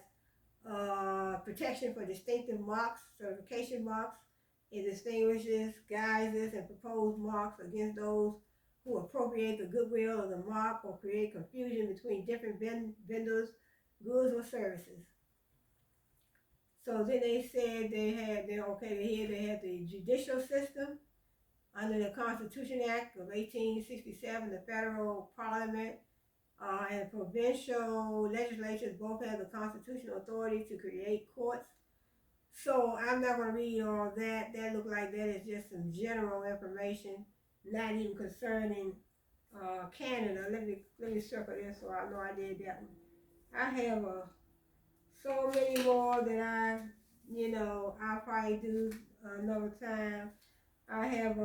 protection for distinctive marks, certification marks. It distinguishes, guises, and proposed marks against those who appropriate the goodwill of the mark or create confusion between different vendors, goods, or services. So then they said they had the judicial system under the Constitution Act of 1867. The federal parliament and provincial legislatures both have the constitutional authority to create courts. So I'm not going to read all that. That looked like that is just some general information, not even concerning Canada. Let me circle this so I know I did that one. I have so many more that I'll probably do another time. I have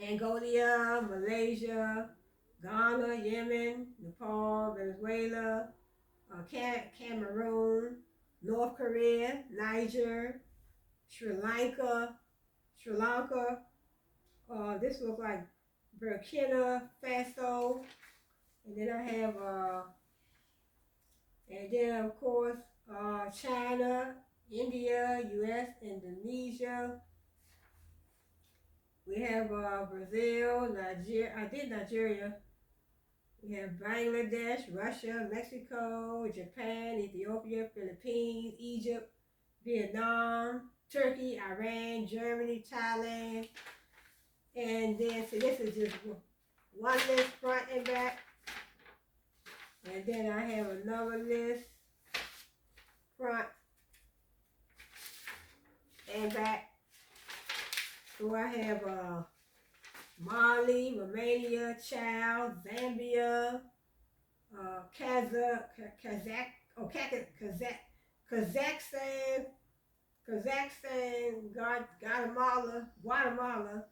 Angola, Malaysia, Ghana, Yemen, Nepal, Venezuela, Cameroon, North Korea, Niger, Sri Lanka. This looks like Burkina Faso, and then I have, and then of course China, India, U.S., Indonesia. We have Brazil, Nigeria. I did Nigeria. We have Bangladesh, Russia, Mexico, Japan, Ethiopia, Philippines, Egypt, Vietnam, Turkey, Iran, Germany, Thailand. And then, so this is just one list, front and back. And then I have another list, front and back. So I have Mali, Romania, Chad, Zambia, Kazakhstan, Guatemala,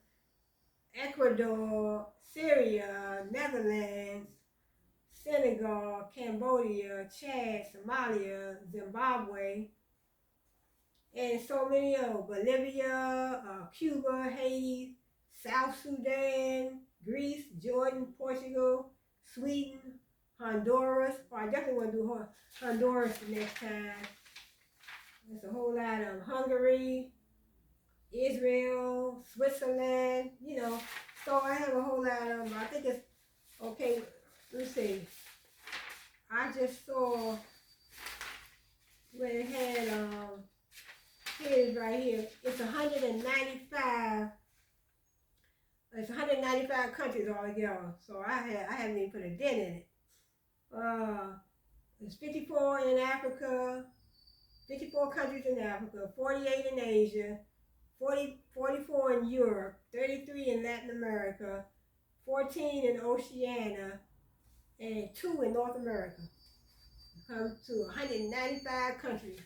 Ecuador, Syria, Netherlands, Senegal, Cambodia, Chad, Somalia, Zimbabwe, and so many Bolivia, Cuba, Haiti, South Sudan, Greece, Jordan, Portugal, Sweden, Honduras. I definitely want to do Honduras the next time. There's a whole lot of Hungary, Israel, Switzerland, So I have a whole lot of them. I think it's, okay, let's see. I just saw when it had, here it is right here. It's 195. It's 195 countries altogether. So I haven't even put a dent in it. There's 54 in Africa, 54 countries in Africa, 48 in Asia, 44 in Europe, 33 in Latin America, 14 in Oceania, and 2 in North America. Come to 195 countries.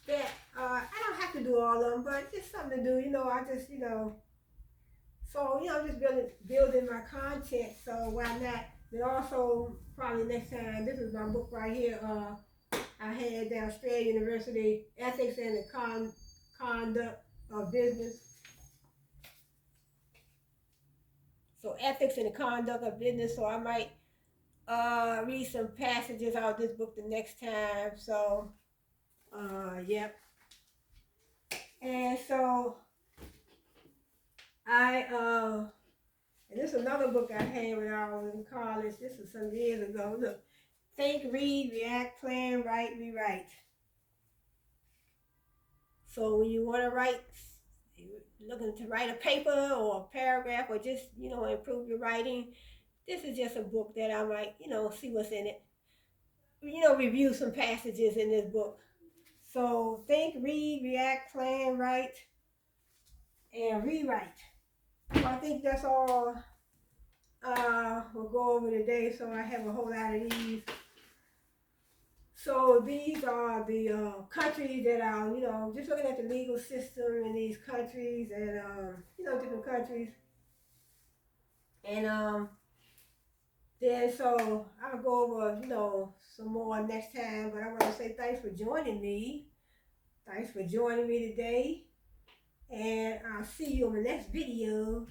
That I don't have to do all of them, but it's something to do. I just, So, I'm just building my content, so why not? But also, probably next time, this is my book right here. I had at Australia University, Ethics and the Conduct of Business. So, Ethics and the Conduct of Business. So, I might read some passages out of this book the next time. So, yep. And so, and this is another book I had when I was in college. This was some years ago. Look, Think, Read, React, Plan, Write, Rewrite. So when you want to write, looking to write a paper or a paragraph or just, improve your writing, this is just a book that I might, see what's in it. Review some passages in this book. So Think, Read, React, Plan, Write, and Rewrite. So I think that's all we'll go over today. So I have a whole lot of these. So these are the countries that are, just looking at the legal system in these countries and, different countries. And Then so I'll go over, some more next time. But I want to say thanks for joining me. Thanks for joining me today. And I'll see you on the next video.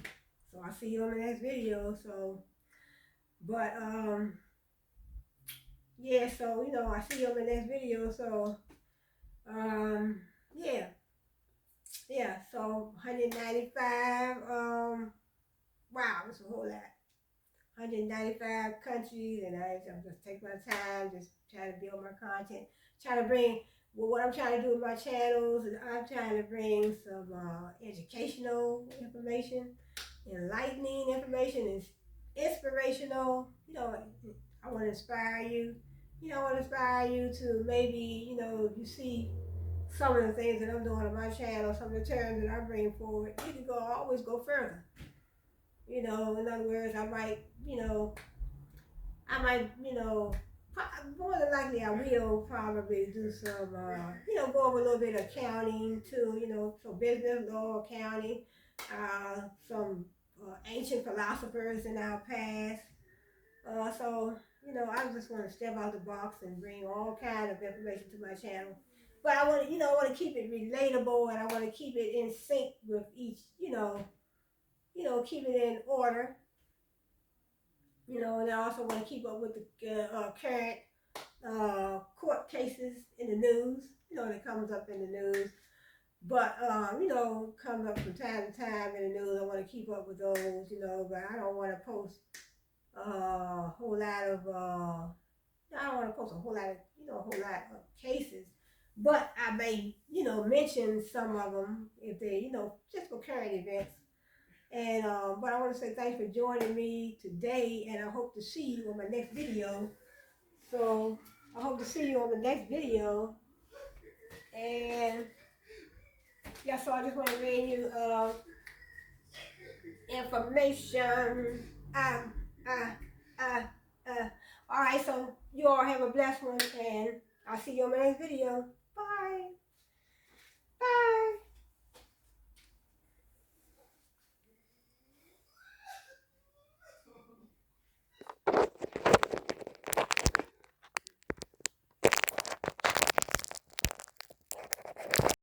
So I'll see you on the next video. So, but yeah. So I see you on the next video. So yeah, yeah. So 195. Wow, it's a whole lot. 195 countries, and I'm just take my time, just try to build my content, try to bring. Well, what I'm trying to do with my channels is I'm trying to bring some educational information, enlightening information, and inspirational. I want to inspire you. I want to inspire you to maybe, if you see some of the things that I'm doing on my channel, some of the terms that I'm bringing forward, you can always go further. In other words, I might, more than likely I will probably do some, go over a little bit of accounting too, so business, law, accounting, some ancient philosophers in our past. So, I just want to step out the box and bring all kinds of information to my channel. But I want to, I want to keep it relatable, and I want to keep it in sync with each, keep it in order. And I also want to keep up with the current court cases in the news, that comes up in the news. But, comes up from time to time in the news. I want to keep up with those, but I don't want to post a whole lot of, I don't want to post a whole lot of, cases. But I may, mention some of them if they, just for current events. And but I want to say thanks for joining me today, and I hope to see you on my next video. So I hope to see you on the next video. And yeah, so I just want to bring you information. All right, so you all have a blessed one, and I'll see you on my next video. Bye. Bye.